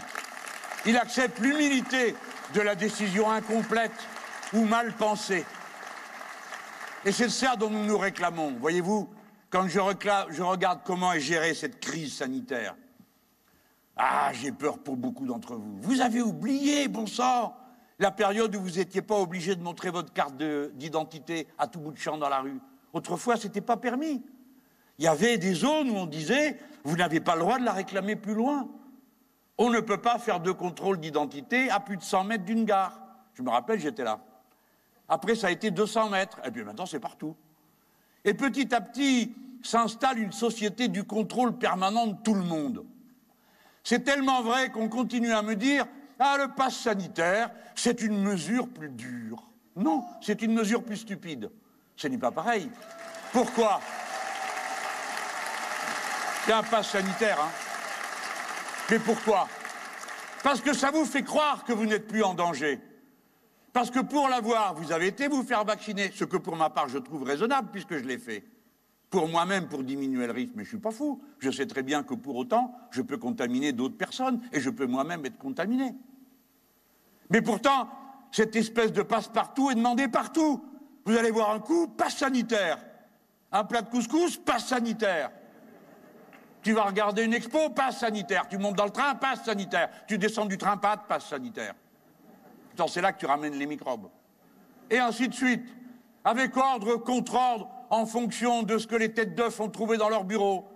Il accepte l'humilité de la décision incomplète ou mal pensée. Et c'est ça dont nous nous réclamons. Voyez-vous, quand je regarde comment est gérée cette crise sanitaire, ah, j'ai peur pour beaucoup d'entre vous. Vous avez oublié, bon sang, la période où vous n'étiez pas obligé de montrer votre carte d'identité à tout bout de champ dans la rue. Autrefois, ce n'était pas permis. Il y avait des zones où on disait « vous n'avez pas le droit de la réclamer plus loin ». On ne peut pas faire de contrôle d'identité à plus de 100 mètres d'une gare. Je me rappelle, j'étais là. Après, ça a été 200 mètres. Et puis maintenant, c'est partout. Et petit à petit, s'installe une société du contrôle permanent de tout le monde. C'est tellement vrai qu'on continue à me dire « ah, le pass sanitaire, c'est une mesure plus dure ». Non, c'est une mesure plus stupide. Ce n'est pas pareil. Pourquoi ? C'est un pass sanitaire, hein. Mais pourquoi? Parce que ça vous fait croire que vous n'êtes plus en danger. Parce que pour l'avoir, vous avez été vous faire vacciner, ce que pour ma part je trouve raisonnable puisque je l'ai fait. Pour moi-même, pour diminuer le risque, mais je ne suis pas fou. Je sais très bien que pour autant, je peux contaminer d'autres personnes et je peux moi-même être contaminé. Mais pourtant, cette espèce de passe-partout est demandée partout. Vous allez voir un coup, passe sanitaire. Un plat de couscous, passe sanitaire. Tu vas regarder une expo, passe sanitaire. Tu montes dans le train, passe sanitaire. Tu descends du train, passe sanitaire. C'est là que tu ramènes les microbes. Et ainsi de suite. Avec ordre, contre-ordre, en fonction de ce que les têtes d'œufs ont trouvé dans leur bureau.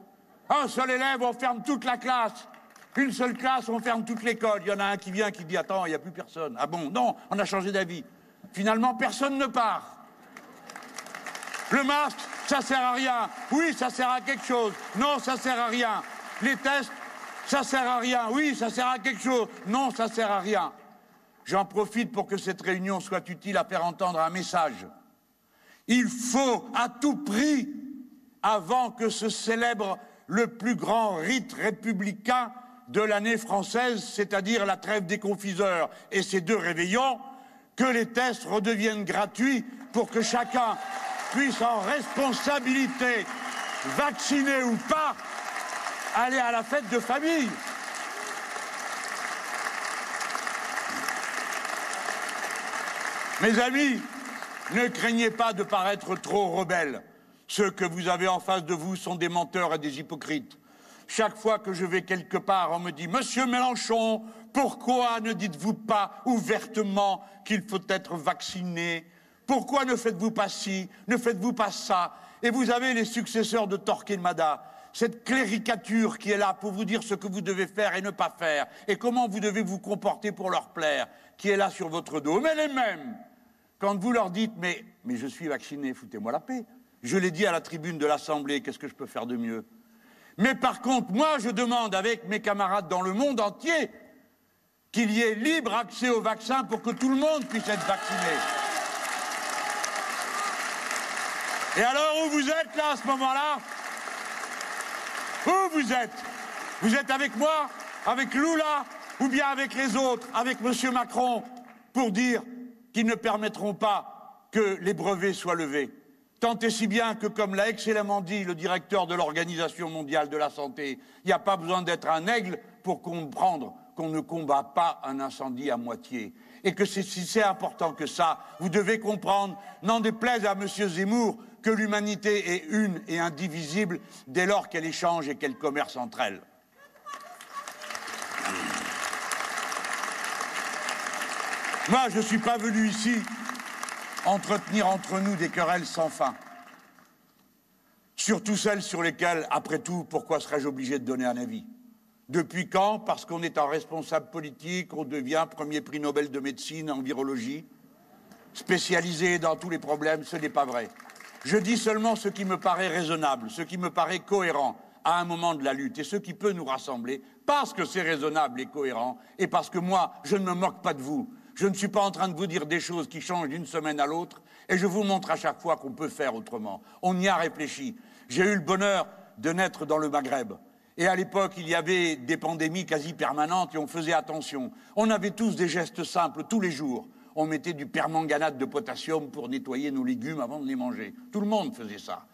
Un seul élève, on ferme toute la classe. Une seule classe, on ferme toute l'école. Il y en a un qui vient, qui dit « Attends, il n'y a plus personne. » Ah bon? Non, on a changé d'avis. Finalement, personne ne part. Le masque, ça sert à rien. Oui, ça sert à quelque chose. Non, ça sert à rien. Les tests, ça sert à rien. Oui, ça sert à quelque chose. Non, ça sert à rien. J'en profite pour que cette réunion soit utile à faire entendre un message. Il faut à tout prix, avant que se célèbre le plus grand rite républicain de l'année française, c'est-à-dire la trêve des confiseurs et ses 2 réveillons, que les tests redeviennent gratuits pour que chacun puisse en responsabilité, vacciné ou pas, aller à la fête de famille. Mes amis, ne craignez pas de paraître trop rebelles. Ceux que vous avez en face de vous sont des menteurs et des hypocrites. Chaque fois que je vais quelque part, on me dit « Monsieur Mélenchon, pourquoi ne dites-vous pas ouvertement qu'il faut être vacciné? Pourquoi ne faites-vous pas ci, ne faites-vous pas ça ?» Et vous avez les successeurs de Torquemada, cette cléricature qui est là pour vous dire ce que vous devez faire et ne pas faire, et comment vous devez vous comporter pour leur plaire, qui est là sur votre dos. Mais les mêmes, quand vous leur dites « mais je suis vacciné, foutez-moi la paix », je l'ai dit à la tribune de l'Assemblée, qu'est-ce que je peux faire de mieux? Mais par contre, moi, je demande avec mes camarades dans le monde entier qu'il y ait libre accès au vaccin pour que tout le monde puisse être vacciné. Et alors, où vous êtes là, à ce moment-là? Où vous êtes? Vous êtes avec moi, avec Lula, ou bien avec les autres, avec M. Macron, pour dire qu'ils ne permettront pas que les brevets soient levés? Tant et si bien que, comme l'a excellemment dit le directeur de l'Organisation mondiale de la santé, il n'y a pas besoin d'être un aigle pour comprendre qu'on ne combat pas un incendie à moitié. Et que si c'est important que ça, vous devez comprendre, n'en déplaise à M. Zemmour, que l'humanité est une et indivisible dès lors qu'elle échange et qu'elle commerce entre elles. Moi, je ne suis pas venu ici entretenir entre nous des querelles sans fin. Surtout celles sur lesquelles, après tout, pourquoi serais-je obligé de donner un avis? Depuis quand? Parce qu'on est un responsable politique, on devient premier prix Nobel de médecine en virologie, spécialisé dans tous les problèmes, ce n'est pas vrai. Je dis seulement ce qui me paraît raisonnable, ce qui me paraît cohérent à un moment de la lutte et ce qui peut nous rassembler, parce que c'est raisonnable et cohérent, et parce que moi, je ne me moque pas de vous. Je ne suis pas en train de vous dire des choses qui changent d'une semaine à l'autre, et je vous montre à chaque fois qu'on peut faire autrement. On y a réfléchi. J'ai eu le bonheur de naître dans le Maghreb. Et à l'époque, il y avait des pandémies quasi permanentes et on faisait attention. On avait tous des gestes simples tous les jours. On mettait du permanganate de potassium pour nettoyer nos légumes avant de les manger. Tout le monde faisait ça.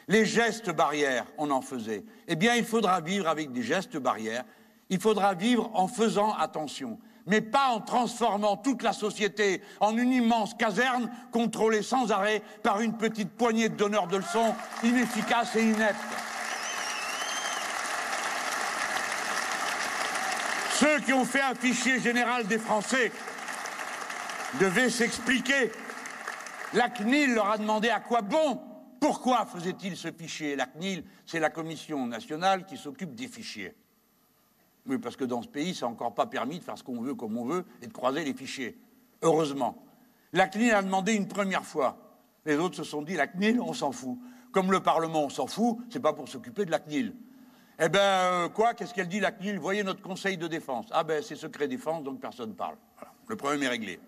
Les gestes barrières, on en faisait. Eh bien, il faudra vivre avec des gestes barrières. Il faudra vivre en faisant attention. Mais pas en transformant toute la société en une immense caserne contrôlée sans arrêt par une petite poignée de donneurs de leçons inefficaces et ineptes. Ceux qui ont fait un fichier général des Français devaient s'expliquer. La CNIL leur a demandé à quoi bon. Pourquoi faisait-il ce fichier? La CNIL, c'est la commission nationale qui s'occupe des fichiers. Oui, parce que dans ce pays, c'est encore pas permis de faire ce qu'on veut comme on veut et de croiser les fichiers. Heureusement. La CNIL a demandé une première fois. Les autres se sont dit, la CNIL, on s'en fout. Comme le Parlement, on s'en fout, c'est pas pour s'occuper de la CNIL. Eh ben, qu'est-ce qu'elle dit, la CNIL? Voyez notre conseil de défense. Ah ben, c'est secret défense, donc personne ne parle. Voilà. Le problème est réglé.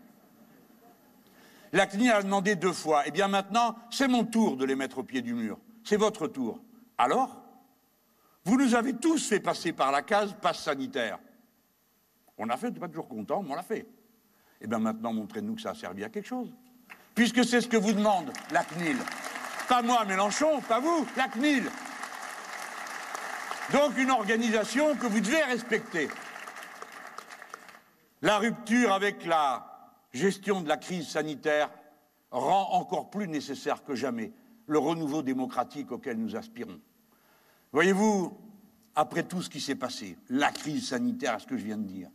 La CNIL a demandé 2 fois. Eh bien maintenant, c'est mon tour de les mettre au pied du mur. C'est votre tour. Alors, vous nous avez tous fait passer par la case passe sanitaire. On l'a fait, on n'est pas toujours content, mais on l'a fait. Eh bien maintenant, montrez-nous que ça a servi à quelque chose. Puisque c'est ce que vous demande la CNIL. Pas moi, Mélenchon, pas vous, la CNIL. Donc une organisation que vous devez respecter. La rupture avec la gestion de la crise sanitaire rend encore plus nécessaire que jamais le renouveau démocratique auquel nous aspirons. Voyez-vous, après tout ce qui s'est passé, la crise sanitaire, ce que je viens de dire,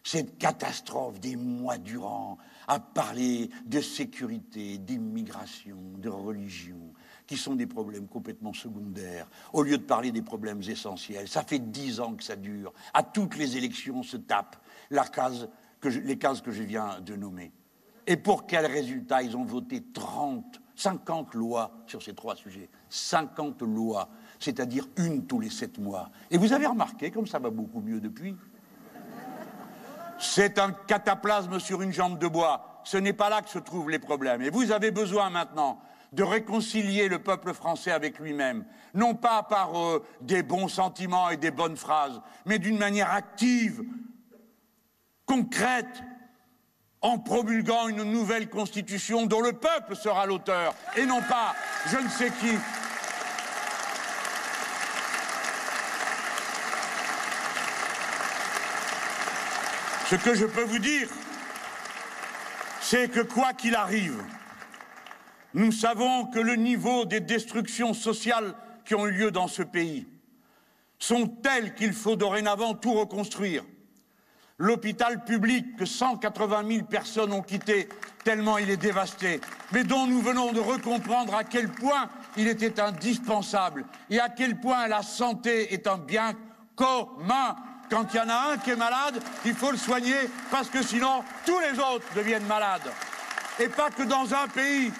cette catastrophe des mois durant à parler de sécurité, d'immigration, de religion, qui sont des problèmes complètement secondaires, au lieu de parler des problèmes essentiels. Ça fait 10 ans que ça dure. À toutes les élections, on se tape les cases que je viens de nommer. Et pour quel résultat? Ils ont voté 50 lois sur ces 3 sujets. 50 lois, c'est-à-dire une tous les 7 mois. Et vous avez remarqué, comme ça va beaucoup mieux depuis, c'est un cataplasme sur une jambe de bois. Ce n'est pas là que se trouvent les problèmes. Et vous avez besoin maintenant de réconcilier le peuple français avec lui-même, non pas par des bons sentiments et des bonnes phrases, mais d'une manière active, concrète, en promulguant une nouvelle constitution dont le peuple sera l'auteur, et non pas je ne sais qui. Ce que je peux vous dire, c'est que quoi qu'il arrive, nous savons que le niveau des destructions sociales qui ont eu lieu dans ce pays sont tels qu'il faut dorénavant tout reconstruire. L'hôpital public que 180 000 personnes ont quitté tellement il est dévasté, mais dont nous venons de recomprendre à quel point il était indispensable et à quel point la santé est un bien commun. Quand il y en a un qui est malade, il faut le soigner parce que sinon tous les autres deviennent malades. Et pas que dans un pays.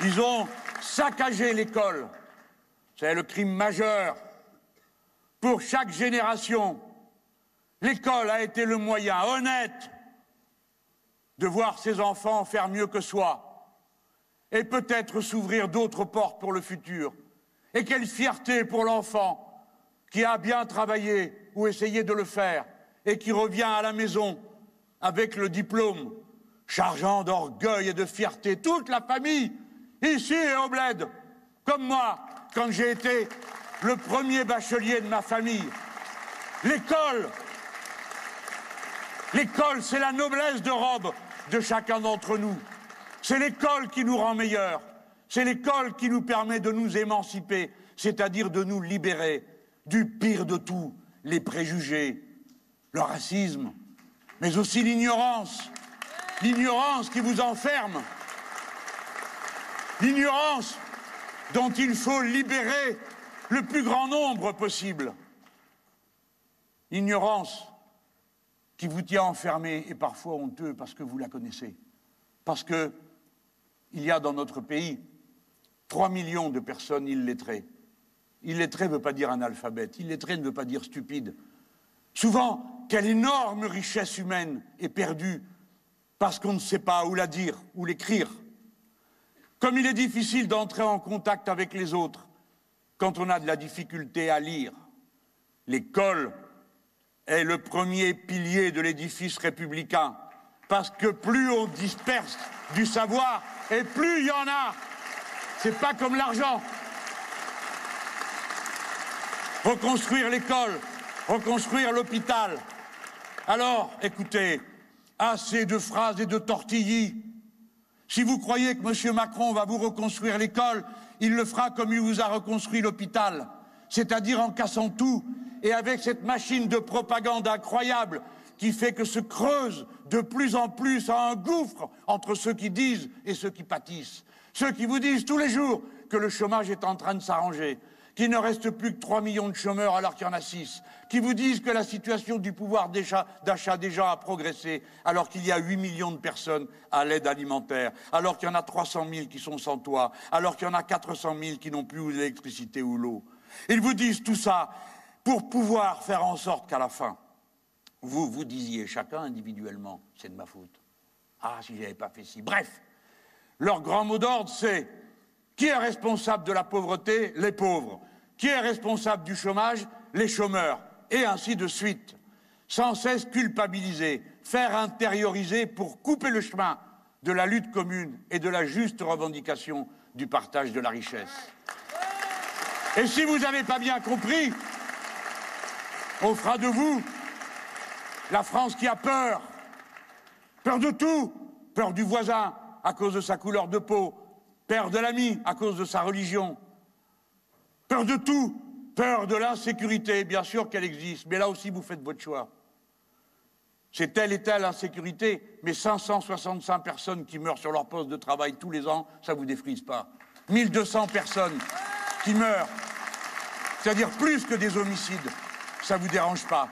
Ils ont saccagé l'école. C'est le crime majeur. Pour chaque génération, l'école a été le moyen honnête de voir ses enfants faire mieux que soi et peut-être s'ouvrir d'autres portes pour le futur. Et quelle fierté pour l'enfant qui a bien travaillé ou essayé de le faire et qui revient à la maison avec le diplôme, chargeant d'orgueil et de fierté toute la famille, ici et au bled, comme moi, quand j'ai été le premier bachelier de ma famille. L'école, c'est la noblesse de robe de chacun d'entre nous. C'est l'école qui nous rend meilleurs. C'est l'école qui nous permet de nous émanciper, c'est-à-dire de nous libérer du pire de tout, les préjugés, le racisme, mais aussi l'ignorance qui vous enferme, l'ignorance dont il faut libérer le plus grand nombre possible. Ignorance qui vous tient enfermé et parfois honteux parce que vous la connaissez. Parce qu'il y a dans notre pays 3 millions de personnes illettrées. Illettré ne veut pas dire analphabète, illettré ne veut pas dire stupide. Souvent, quelle énorme richesse humaine est perdue parce qu'on ne sait pas où la dire, où l'écrire. Comme il est difficile d'entrer en contact avec les autres quand on a de la difficulté à lire. L'école est le premier pilier de l'édifice républicain parce que plus on disperse du savoir et plus il y en a. C'est pas comme l'argent. Reconstruire l'école, reconstruire l'hôpital. Alors, écoutez, assez de phrases et de tortillis. Si vous croyez que M. Macron va vous reconstruire l'école, il le fera comme il vous a reconstruit l'hôpital, c'est-à-dire en cassant tout et avec cette machine de propagande incroyable qui fait que se creuse de plus en plus un gouffre entre ceux qui disent et ceux qui pâtissent. Ceux qui vous disent tous les jours que le chômage est en train de s'arranger, qu'il ne reste plus que 3 millions de chômeurs alors qu'il y en a 6, qui vous disent que la situation du pouvoir d'achat des gens a progressé alors qu'il y a 8 millions de personnes à l'aide alimentaire, alors qu'il y en a 300 000 qui sont sans toit, alors qu'il y en a 400 000 qui n'ont plus l'électricité ou l'eau. Ils vous disent tout ça pour pouvoir faire en sorte qu'à la fin, vous disiez chacun individuellement, c'est de ma faute. Ah, si j'avais pas fait ci. Bref, leur grand mot d'ordre, c'est qui est responsable de la pauvreté? Les pauvres. Qui est responsable du chômage? Les chômeurs. et ainsi de suite. Sans cesse culpabiliser, faire intérioriser pour couper le chemin de la lutte commune et de la juste revendication du partage de la richesse. Et si vous n'avez pas bien compris, on fera de vous la France qui a peur. Peur de tout. Peur du voisin à cause de sa couleur de peau. Peur de l'ami à cause de sa religion. Peur de tout. Peur de l'insécurité. Bien sûr qu'elle existe, mais là aussi vous faites votre choix. C'est telle et telle insécurité, mais 565 personnes qui meurent sur leur poste de travail tous les ans, ça ne vous défrise pas. 1200 personnes qui meurent, c'est-à-dire plus que des homicides, ça ne vous dérange pas.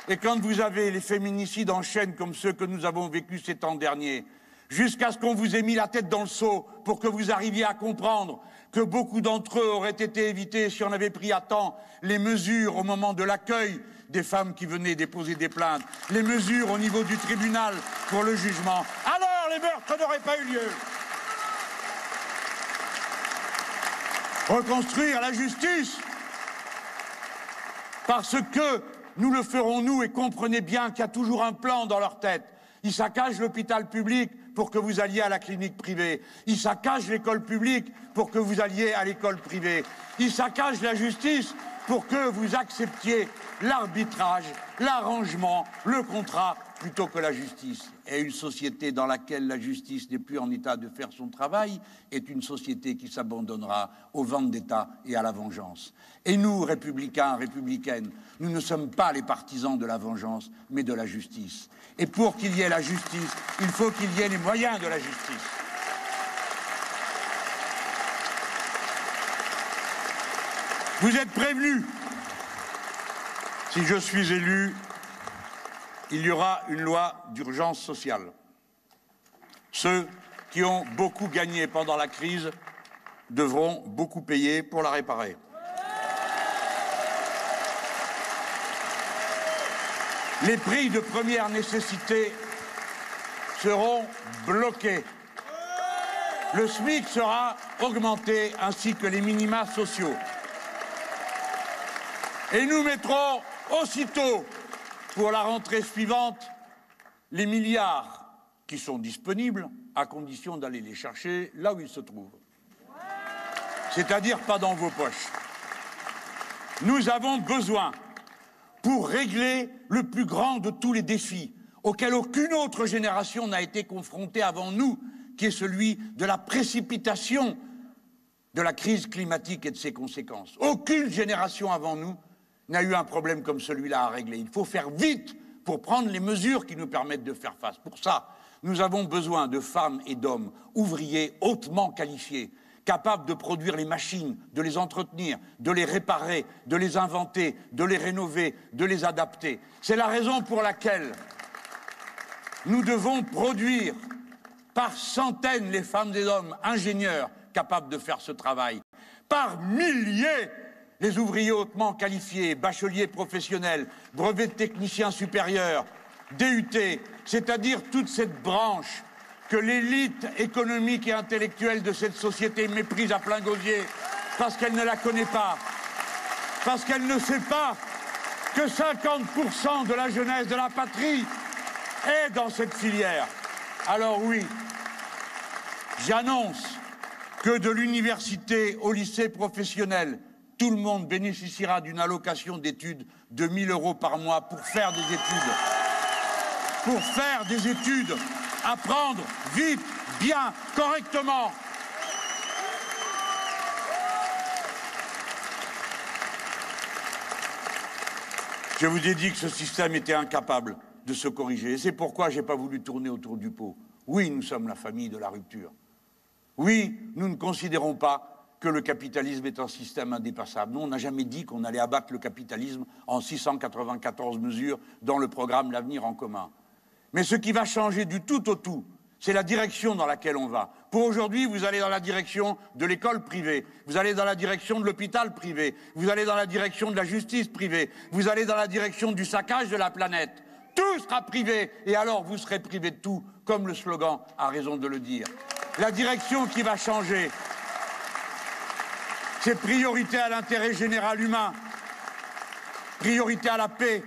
Et quand vous avez les féminicides en chaîne comme ceux que nous avons vécus ces temps derniers, jusqu'à ce qu'on vous ait mis la tête dans le seau pour que vous arriviez à comprendre que beaucoup d'entre eux auraient été évités si on avait pris à temps les mesures au moment de l'accueil des femmes qui venaient déposer des plaintes, les mesures au niveau du tribunal pour le jugement. Alors les meurtres n'auraient pas eu lieu. Reconstruire la justice, parce que nous le ferons nous, et comprenez bien qu'il y a toujours un plan dans leur tête. Ils saccagent l'hôpital public pour que vous alliez à la clinique privée. Ils saccagent l'école publique pour que vous alliez à l'école privée. Ils saccagent la justice pour que vous acceptiez l'arbitrage, l'arrangement, le contrat, plutôt que la justice. Et une société dans laquelle la justice n'est plus en état de faire son travail est une société qui s'abandonnera au vendetta et à la vengeance. Et nous, républicains, républicaines, nous ne sommes pas les partisans de la vengeance, mais de la justice. Et pour qu'il y ait la justice, il faut qu'il y ait les moyens de la justice. Vous êtes prévenus. Si je suis élu, il y aura une loi d'urgence sociale. Ceux qui ont beaucoup gagné pendant la crise devront beaucoup payer pour la réparer. Les prix de première nécessité seront bloqués. Le SMIC sera augmenté ainsi que les minima sociaux. Et nous mettrons aussitôt, pour la rentrée suivante, les milliards qui sont disponibles, à condition d'aller les chercher là où ils se trouvent. C'est-à-dire pas dans vos poches. Nous avons besoin, pour régler le plus grand de tous les défis, auxquels aucune autre génération n'a été confrontée avant nous, qui est celui de la précipitation de la crise climatique et de ses conséquences. Aucune génération avant nous n'a eu un problème comme celui-là à régler. Il faut faire vite pour prendre les mesures qui nous permettent de faire face. Pour ça, nous avons besoin de femmes et d'hommes, ouvriers hautement qualifiés, capables de produire les machines, de les entretenir, de les réparer, de les inventer, de les rénover, de les adapter. C'est la raison pour laquelle nous devons produire par centaines les femmes et hommes ingénieurs capables de faire ce travail, par milliers les ouvriers hautement qualifiés, bacheliers professionnels, brevets de techniciens supérieurs, DUT, c'est-à-dire toute cette branche que l'élite économique et intellectuelle de cette société méprise à plein gosier parce qu'elle ne la connaît pas, parce qu'elle ne sait pas que 50% de la jeunesse de la patrie est dans cette filière. Alors oui, j'annonce que de l'université au lycée professionnel, tout le monde bénéficiera d'une allocation d'études de 1 000 € par mois pour faire des études. Pour faire des études, apprendre vite, bien, correctement. Je vous ai dit que ce système était incapable de se corriger. Et c'est pourquoi je n'ai pas voulu tourner autour du pot. Oui, nous sommes la famille de la rupture. Oui, nous ne considérons pas que le capitalisme est un système indépassable. Nous, on n'a jamais dit qu'on allait abattre le capitalisme en 694 mesures dans le programme L'Avenir en commun. Mais ce qui va changer du tout au tout, c'est la direction dans laquelle on va. Pour aujourd'hui, vous allez dans la direction de l'école privée, vous allez dans la direction de l'hôpital privé, vous allez dans la direction de la justice privée, vous allez dans la direction du saccage de la planète. Tout sera privé, et alors vous serez privé de tout, comme le slogan a raison de le dire. La direction qui va changer, c'est priorité à l'intérêt général humain. priorité à la paix,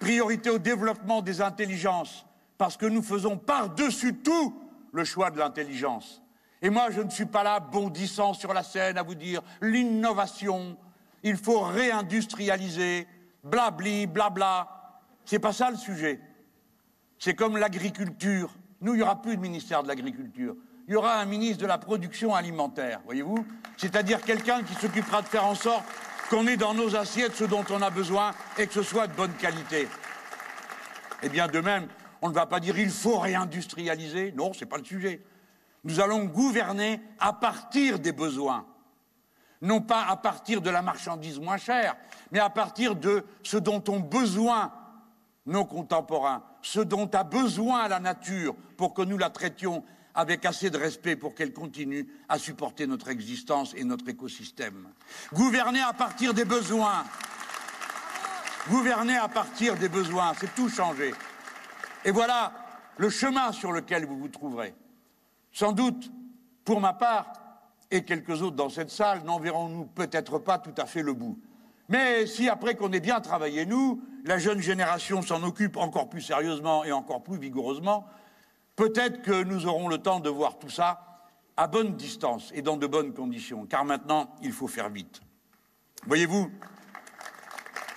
priorité au développement des intelligences, parce que nous faisons par-dessus tout le choix de l'intelligence. Et moi, je ne suis pas là bondissant sur la scène à vous dire l'innovation, il faut réindustrialiser, blabli, blabla. C'est pas ça le sujet. C'est comme l'agriculture. Nous, il n'y aura plus de ministère de l'Agriculture. Il y aura un ministre de la production alimentaire, voyez-vous? C'est-à-dire quelqu'un qui s'occupera de faire en sorte qu'on ait dans nos assiettes ce dont on a besoin et que ce soit de bonne qualité. Eh bien, de même, on ne va pas dire il faut réindustrialiser. Non, ce n'est pas le sujet. Nous allons gouverner à partir des besoins. Non pas à partir de la marchandise moins chère, mais à partir de ce dont ont besoin nos contemporains, ce dont a besoin la nature pour que nous la traitions avec assez de respect pour qu'elle continue à supporter notre existence et notre écosystème. Gouverner à partir des besoins. Gouverner à partir des besoins, c'est tout changer. Et voilà le chemin sur lequel vous vous trouverez. Sans doute, pour ma part, et quelques autres dans cette salle, n'en verrons-nous peut-être pas tout à fait le bout. Mais si après qu'on ait bien travaillé, nous, la jeune génération s'en occupe encore plus sérieusement et encore plus vigoureusement, peut-être que nous aurons le temps de voir tout ça à bonne distance et dans de bonnes conditions, car maintenant, il faut faire vite. Voyez-vous,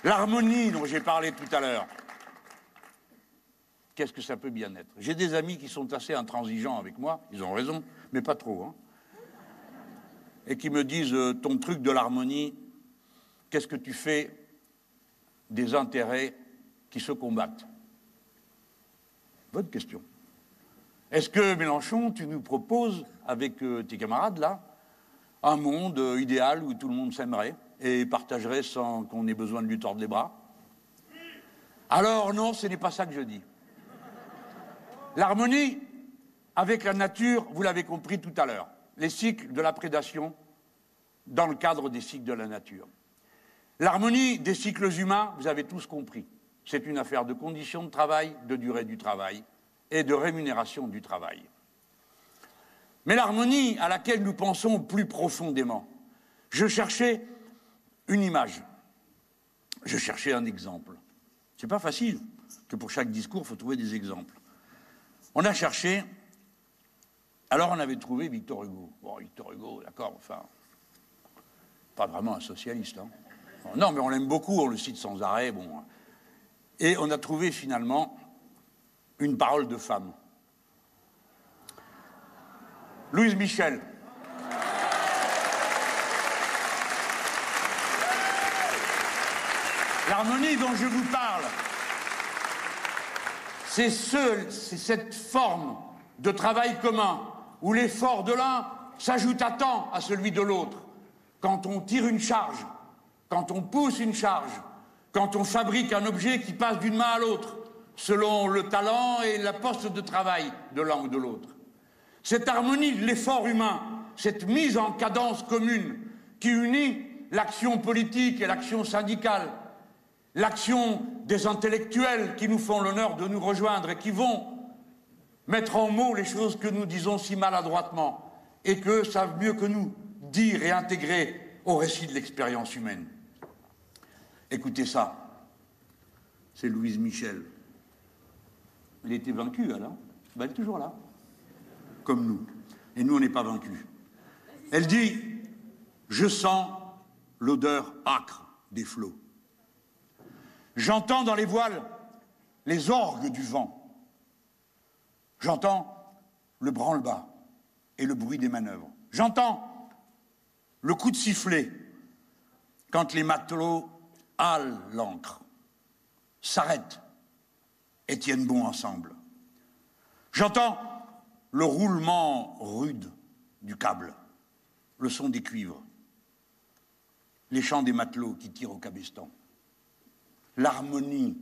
l'harmonie dont j'ai parlé tout à l'heure, qu'est-ce que ça peut bien être? J'ai des amis qui sont assez intransigeants avec moi, ils ont raison, mais pas trop, hein, et qui me disent « ton truc de l'harmonie, qu'est-ce que tu fais des intérêts qui se combattent ?» Bonne question. Est-ce que, Mélenchon, tu nous proposes, avec tes camarades, là, un monde idéal où tout le monde s'aimerait et partagerait sans qu'on ait besoin de lui tordre les bras? Alors non, ce n'est pas ça que je dis. L'harmonie avec la nature, vous l'avez compris tout à l'heure, les cycles de la prédation dans le cadre des cycles de la nature. L'harmonie des cycles humains, vous avez tous compris, c'est une affaire de conditions de travail, de durée du travail et de rémunération du travail. Mais l'harmonie à laquelle nous pensons plus profondément, je cherchais une image, je cherchais un exemple. C'est pas facile, que pour chaque discours, il faut trouver des exemples. On a cherché, alors on avait trouvé Victor Hugo. Bon, Victor Hugo, d'accord, enfin, pas vraiment un socialiste, hein. Non, mais on l'aime beaucoup, on le cite sans arrêt, bon. Et on a trouvé finalement une parole de femme. Louise Michel. L'harmonie dont je vous parle, c'est cette forme de travail commun où l'effort de l'un s'ajoute à temps à celui de l'autre. Quand on tire une charge, quand on pousse une charge, quand on fabrique un objet qui passe d'une main à l'autre, selon le talent et la poste de travail de l'un ou de l'autre. Cette harmonie de l'effort humain, cette mise en cadence commune qui unit l'action politique et l'action syndicale, l'action des intellectuels qui nous font l'honneur de nous rejoindre et qui vont mettre en mots les choses que nous disons si maladroitement et qu'eux savent mieux que nous dire et intégrer au récit de l'expérience humaine. Écoutez ça, c'est Louise Michel. Elle était vaincue, elle, hein? Ben, elle est toujours là, comme nous. Et nous, on n'est pas vaincus. Elle dit « Je sens l'odeur âcre des flots. J'entends dans les voiles les orgues du vent. J'entends le branle-bas et le bruit des manœuvres. J'entends le coup de sifflet quand les matelots halent l'ancre, s'arrêtent et tiennent bon ensemble. J'entends le roulement rude du câble, le son des cuivres, les chants des matelots qui tirent au cabestan. L'harmonie,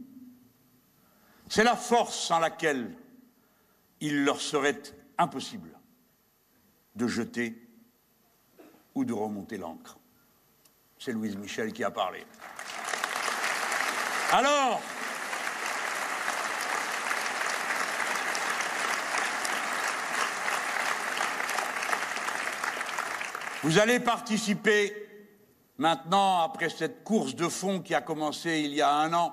c'est la force sans laquelle il leur serait impossible de jeter ou de remonter l'ancre. C'est Louise Michel qui a parlé. Alors, vous allez participer Maintenant, après cette course de fond qui a commencé il y a 1 an,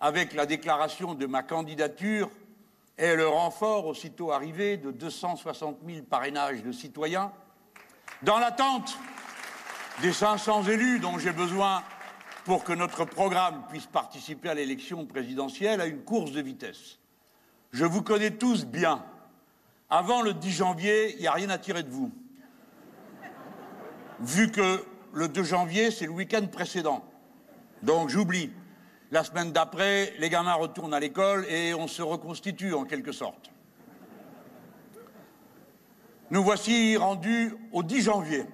avec la déclaration de ma candidature et le renfort aussitôt arrivé de 260 000 parrainages de citoyens, dans l'attente des 500 élus dont j'ai besoin pour que notre programme puisse participer à l'élection présidentielle, à une course de vitesse. Je vous connais tous bien. Avant le 10 janvier, il n'y a rien à tirer de vous. Vu que le 2 janvier, c'est le week-end précédent. Donc j'oublie. La semaine d'après, les gamins retournent à l'école et on se reconstitue en quelque sorte. Nous voici rendus au 10 janvier.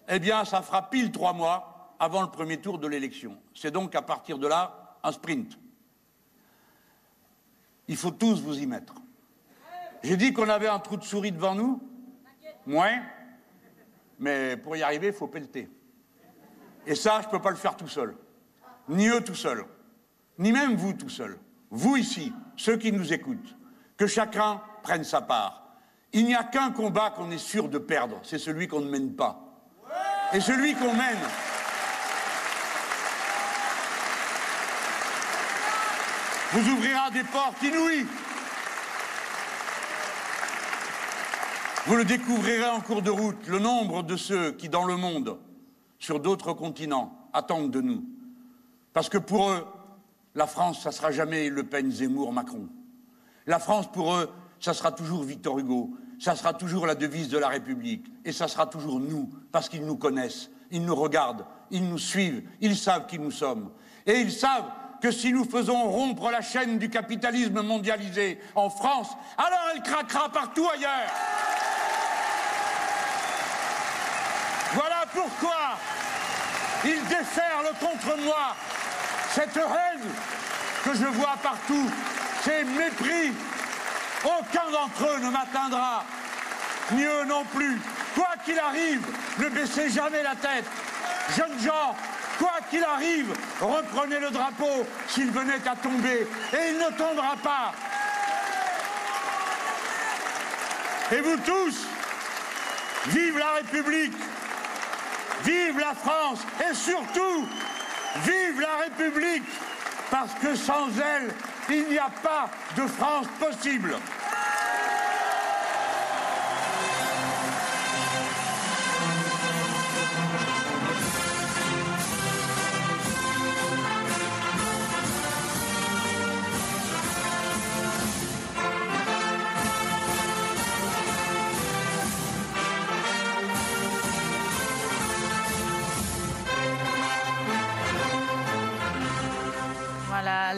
Eh bien, ça fera pile 3 mois avant le premier tour de l'élection. C'est donc à partir de là, un sprint. Il faut tous vous y mettre. J'ai dit qu'on avait un trou de souris devant nous. Moins. Mais pour y arriver, il faut pelleter. Et ça, je ne peux pas le faire tout seul. Ni eux tout seuls. Ni même vous tout seul. Vous ici, ceux qui nous écoutent. Que chacun prenne sa part. Il n'y a qu'un combat qu'on est sûr de perdre. C'est celui qu'on ne mène pas. Et celui qu'on mène, vous ouvrira des portes inouïes. Vous le découvrirez en cours de route, le nombre de ceux qui, dans le monde, sur d'autres continents, attendent de nous. Parce que pour eux, la France, ça ne sera jamais Le Pen, Zemmour, Macron. La France, pour eux, ça sera toujours Victor Hugo. Ça sera toujours la devise de la République. Et ça sera toujours nous, parce qu'ils nous connaissent, ils nous regardent, ils nous suivent, ils savent qui nous sommes. Et ils savent que si nous faisons rompre la chaîne du capitalisme mondialisé en France, alors elle craquera partout ailleurs. Voilà pourquoi ils déferlent contre moi cette haine que je vois partout, ces mépris. Aucun d'entre eux ne m'atteindra, ni eux non plus. Quoi qu'il arrive, ne baissez jamais la tête. Jeunes gens, quoi qu'il arrive, reprenez le drapeau s'il venait à tomber. Et il ne tombera pas. Et vous tous, vive la République, vive la France et surtout, vive la République, parce que sans elle, il n'y a pas de France possible.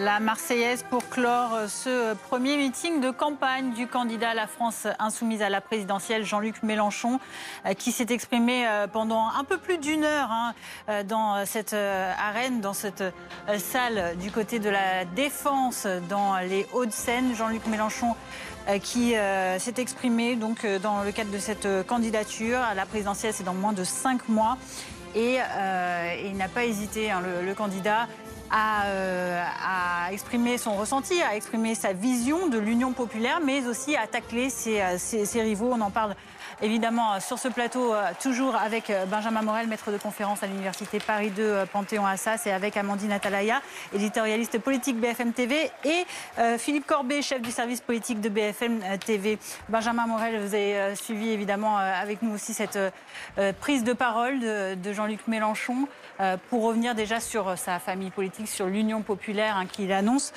La Marseillaise pour clore ce premier meeting de campagne du candidat à la France insoumise à la présidentielle, Jean-Luc Mélenchon, qui s'est exprimé pendant un peu plus d'1 heure dans cette arène, dans cette salle du côté de la Défense, dans les Hauts-de-Seine. Jean-Luc Mélenchon qui s'est exprimé donc, dans le cadre de cette candidature à la présidentielle, c'est dans moins de 5 mois. Et il n'a pas hésité, le candidat, à exprimer son ressenti, à exprimer sa vision de l'Union populaire, mais aussi à tacler ses rivaux. On en parle évidemment sur ce plateau, toujours avec Benjamin Morel, maître de conférence à l'Université Paris 2 Panthéon-Assas, et avec Amandine Atalaya, éditorialiste politique BFM TV, et Philippe Corbet, chef du service politique de BFM TV. Benjamin Morel, vous avez suivi évidemment avec nous aussi cette prise de parole de Jean-Luc Mélenchon pour revenir déjà sur sa famille politique, sur l'Union populaire qu'il annonce.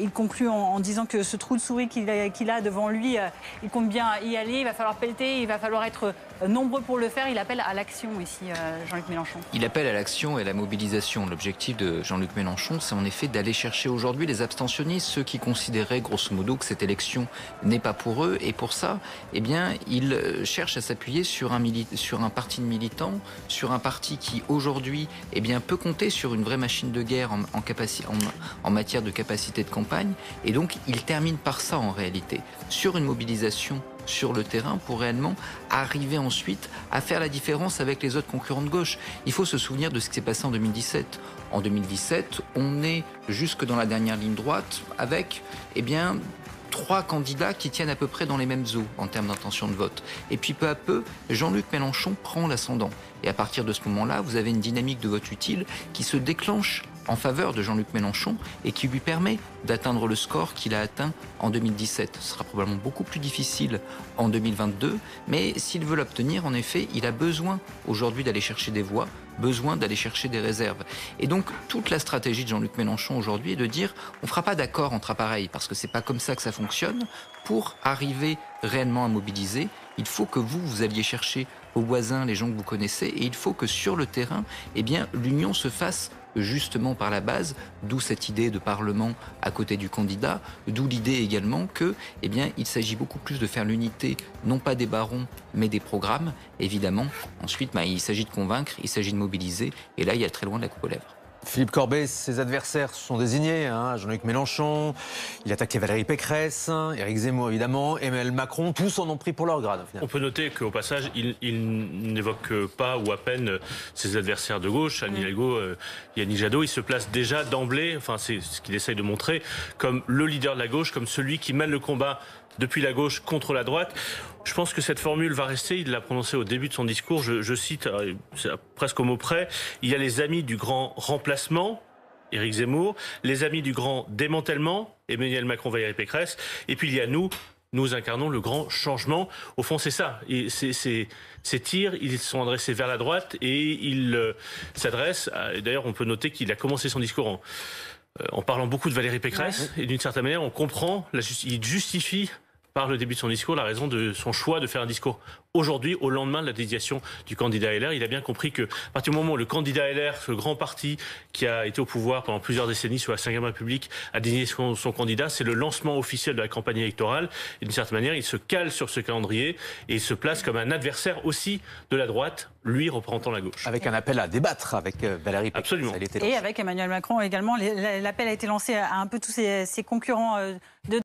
Il conclut en disant que ce trou de souris qu'il a devant lui, il compte bien y aller, il va falloir pelleter, il va falloir être nombreux pour le faire. Il appelle à l'action ici, Jean-Luc Mélenchon. Il appelle à l'action et à la mobilisation. L'objectif de Jean-Luc Mélenchon, c'est en effet d'aller chercher aujourd'hui les abstentionnistes, ceux qui considéraient grosso modo que cette élection n'est pas pour eux. Et pour ça, eh bien, il cherche à s'appuyer sur un parti de militants, sur un parti qui aujourd'hui eh bien, peut compter sur une vraie machine de guerre en matière de capacité de campagne. Et donc, il termine par ça en réalité, sur une mobilisation sur le terrain pour réellement arriver ensuite à faire la différence avec les autres concurrents de gauche. Il faut se souvenir de ce qui s'est passé en 2017. En 2017, on est jusque dans la dernière ligne droite avec, eh bien, 3 candidats qui tiennent à peu près dans les mêmes eaux en termes d'intention de vote. Et puis peu à peu, Jean-Luc Mélenchon prend l'ascendant. Et à partir de ce moment-là, vous avez une dynamique de vote utile qui se déclenche en faveur de Jean-Luc Mélenchon et qui lui permet d'atteindre le score qu'il a atteint en 2017. Ce sera probablement beaucoup plus difficile en 2022, mais s'il veut l'obtenir, en effet, il a besoin aujourd'hui d'aller chercher des voix, besoin d'aller chercher des réserves. Et donc, toute la stratégie de Jean-Luc Mélenchon aujourd'hui est de dire on ne fera pas d'accord entre appareils, parce que c'est pas comme ça que ça fonctionne. Pour arriver réellement à mobiliser, il faut que vous alliez chercher vos voisins, les gens que vous connaissez, et il faut que sur le terrain, eh bien, l'union se fasse justement par la base, d'où cette idée de parlement à côté du candidat, d'où l'idée également que, eh bien, il s'agit beaucoup plus de faire l'unité, non pas des barons, mais des programmes. Évidemment, ensuite, il s'agit de convaincre, il s'agit de mobiliser, et là, il y a très loin de la coupe aux lèvres. Philippe Corbet, ses adversaires sont désignés. Jean-Luc Mélenchon, il attaquait Valérie Pécresse, Éric Zemmour évidemment, Emmanuel Macron, tous en ont pris pour leur grade. On peut noter qu'au passage, il n'évoque pas ou à peine ses adversaires de gauche, Anne Hidalgo, Yannick Jadot. Il se place déjà d'emblée, enfin c'est ce qu'il essaye de montrer, comme le leader de la gauche, comme celui qui mène le combat depuis la gauche contre la droite. Je pense que cette formule va rester, il l'a prononcée au début de son discours, je cite presque au mot près, il y a les amis du grand remplacement, Éric Zemmour, les amis du grand démantèlement, Emmanuel Macron, Valérie Pécresse, et puis il y a nous incarnons le grand changement. Au fond, c'est ça. Et ces tirs, ils sont adressés vers la droite et ils s'adressent, d'ailleurs on peut noter qu'il a commencé son discours en parlant beaucoup de Valérie Pécresse, et d'une certaine manière, on comprend, il justifie par le début de son discours la raison de son choix de faire un discours aujourd'hui, au lendemain de la désignation du candidat LR. Il a bien compris que, à partir du moment où le candidat LR, ce grand parti qui a été au pouvoir pendant plusieurs décennies sous la Ve République, a désigné son candidat, c'est le lancement officiel de la campagne électorale. Et d'une certaine manière, il se cale sur ce calendrier et il se place comme un adversaire aussi de la droite, lui représentant la gauche. Avec un appel à débattre avec Valérie Pécresse. Absolument. Et avec Emmanuel Macron également. L'appel a été lancé à un peu tous ses concurrents de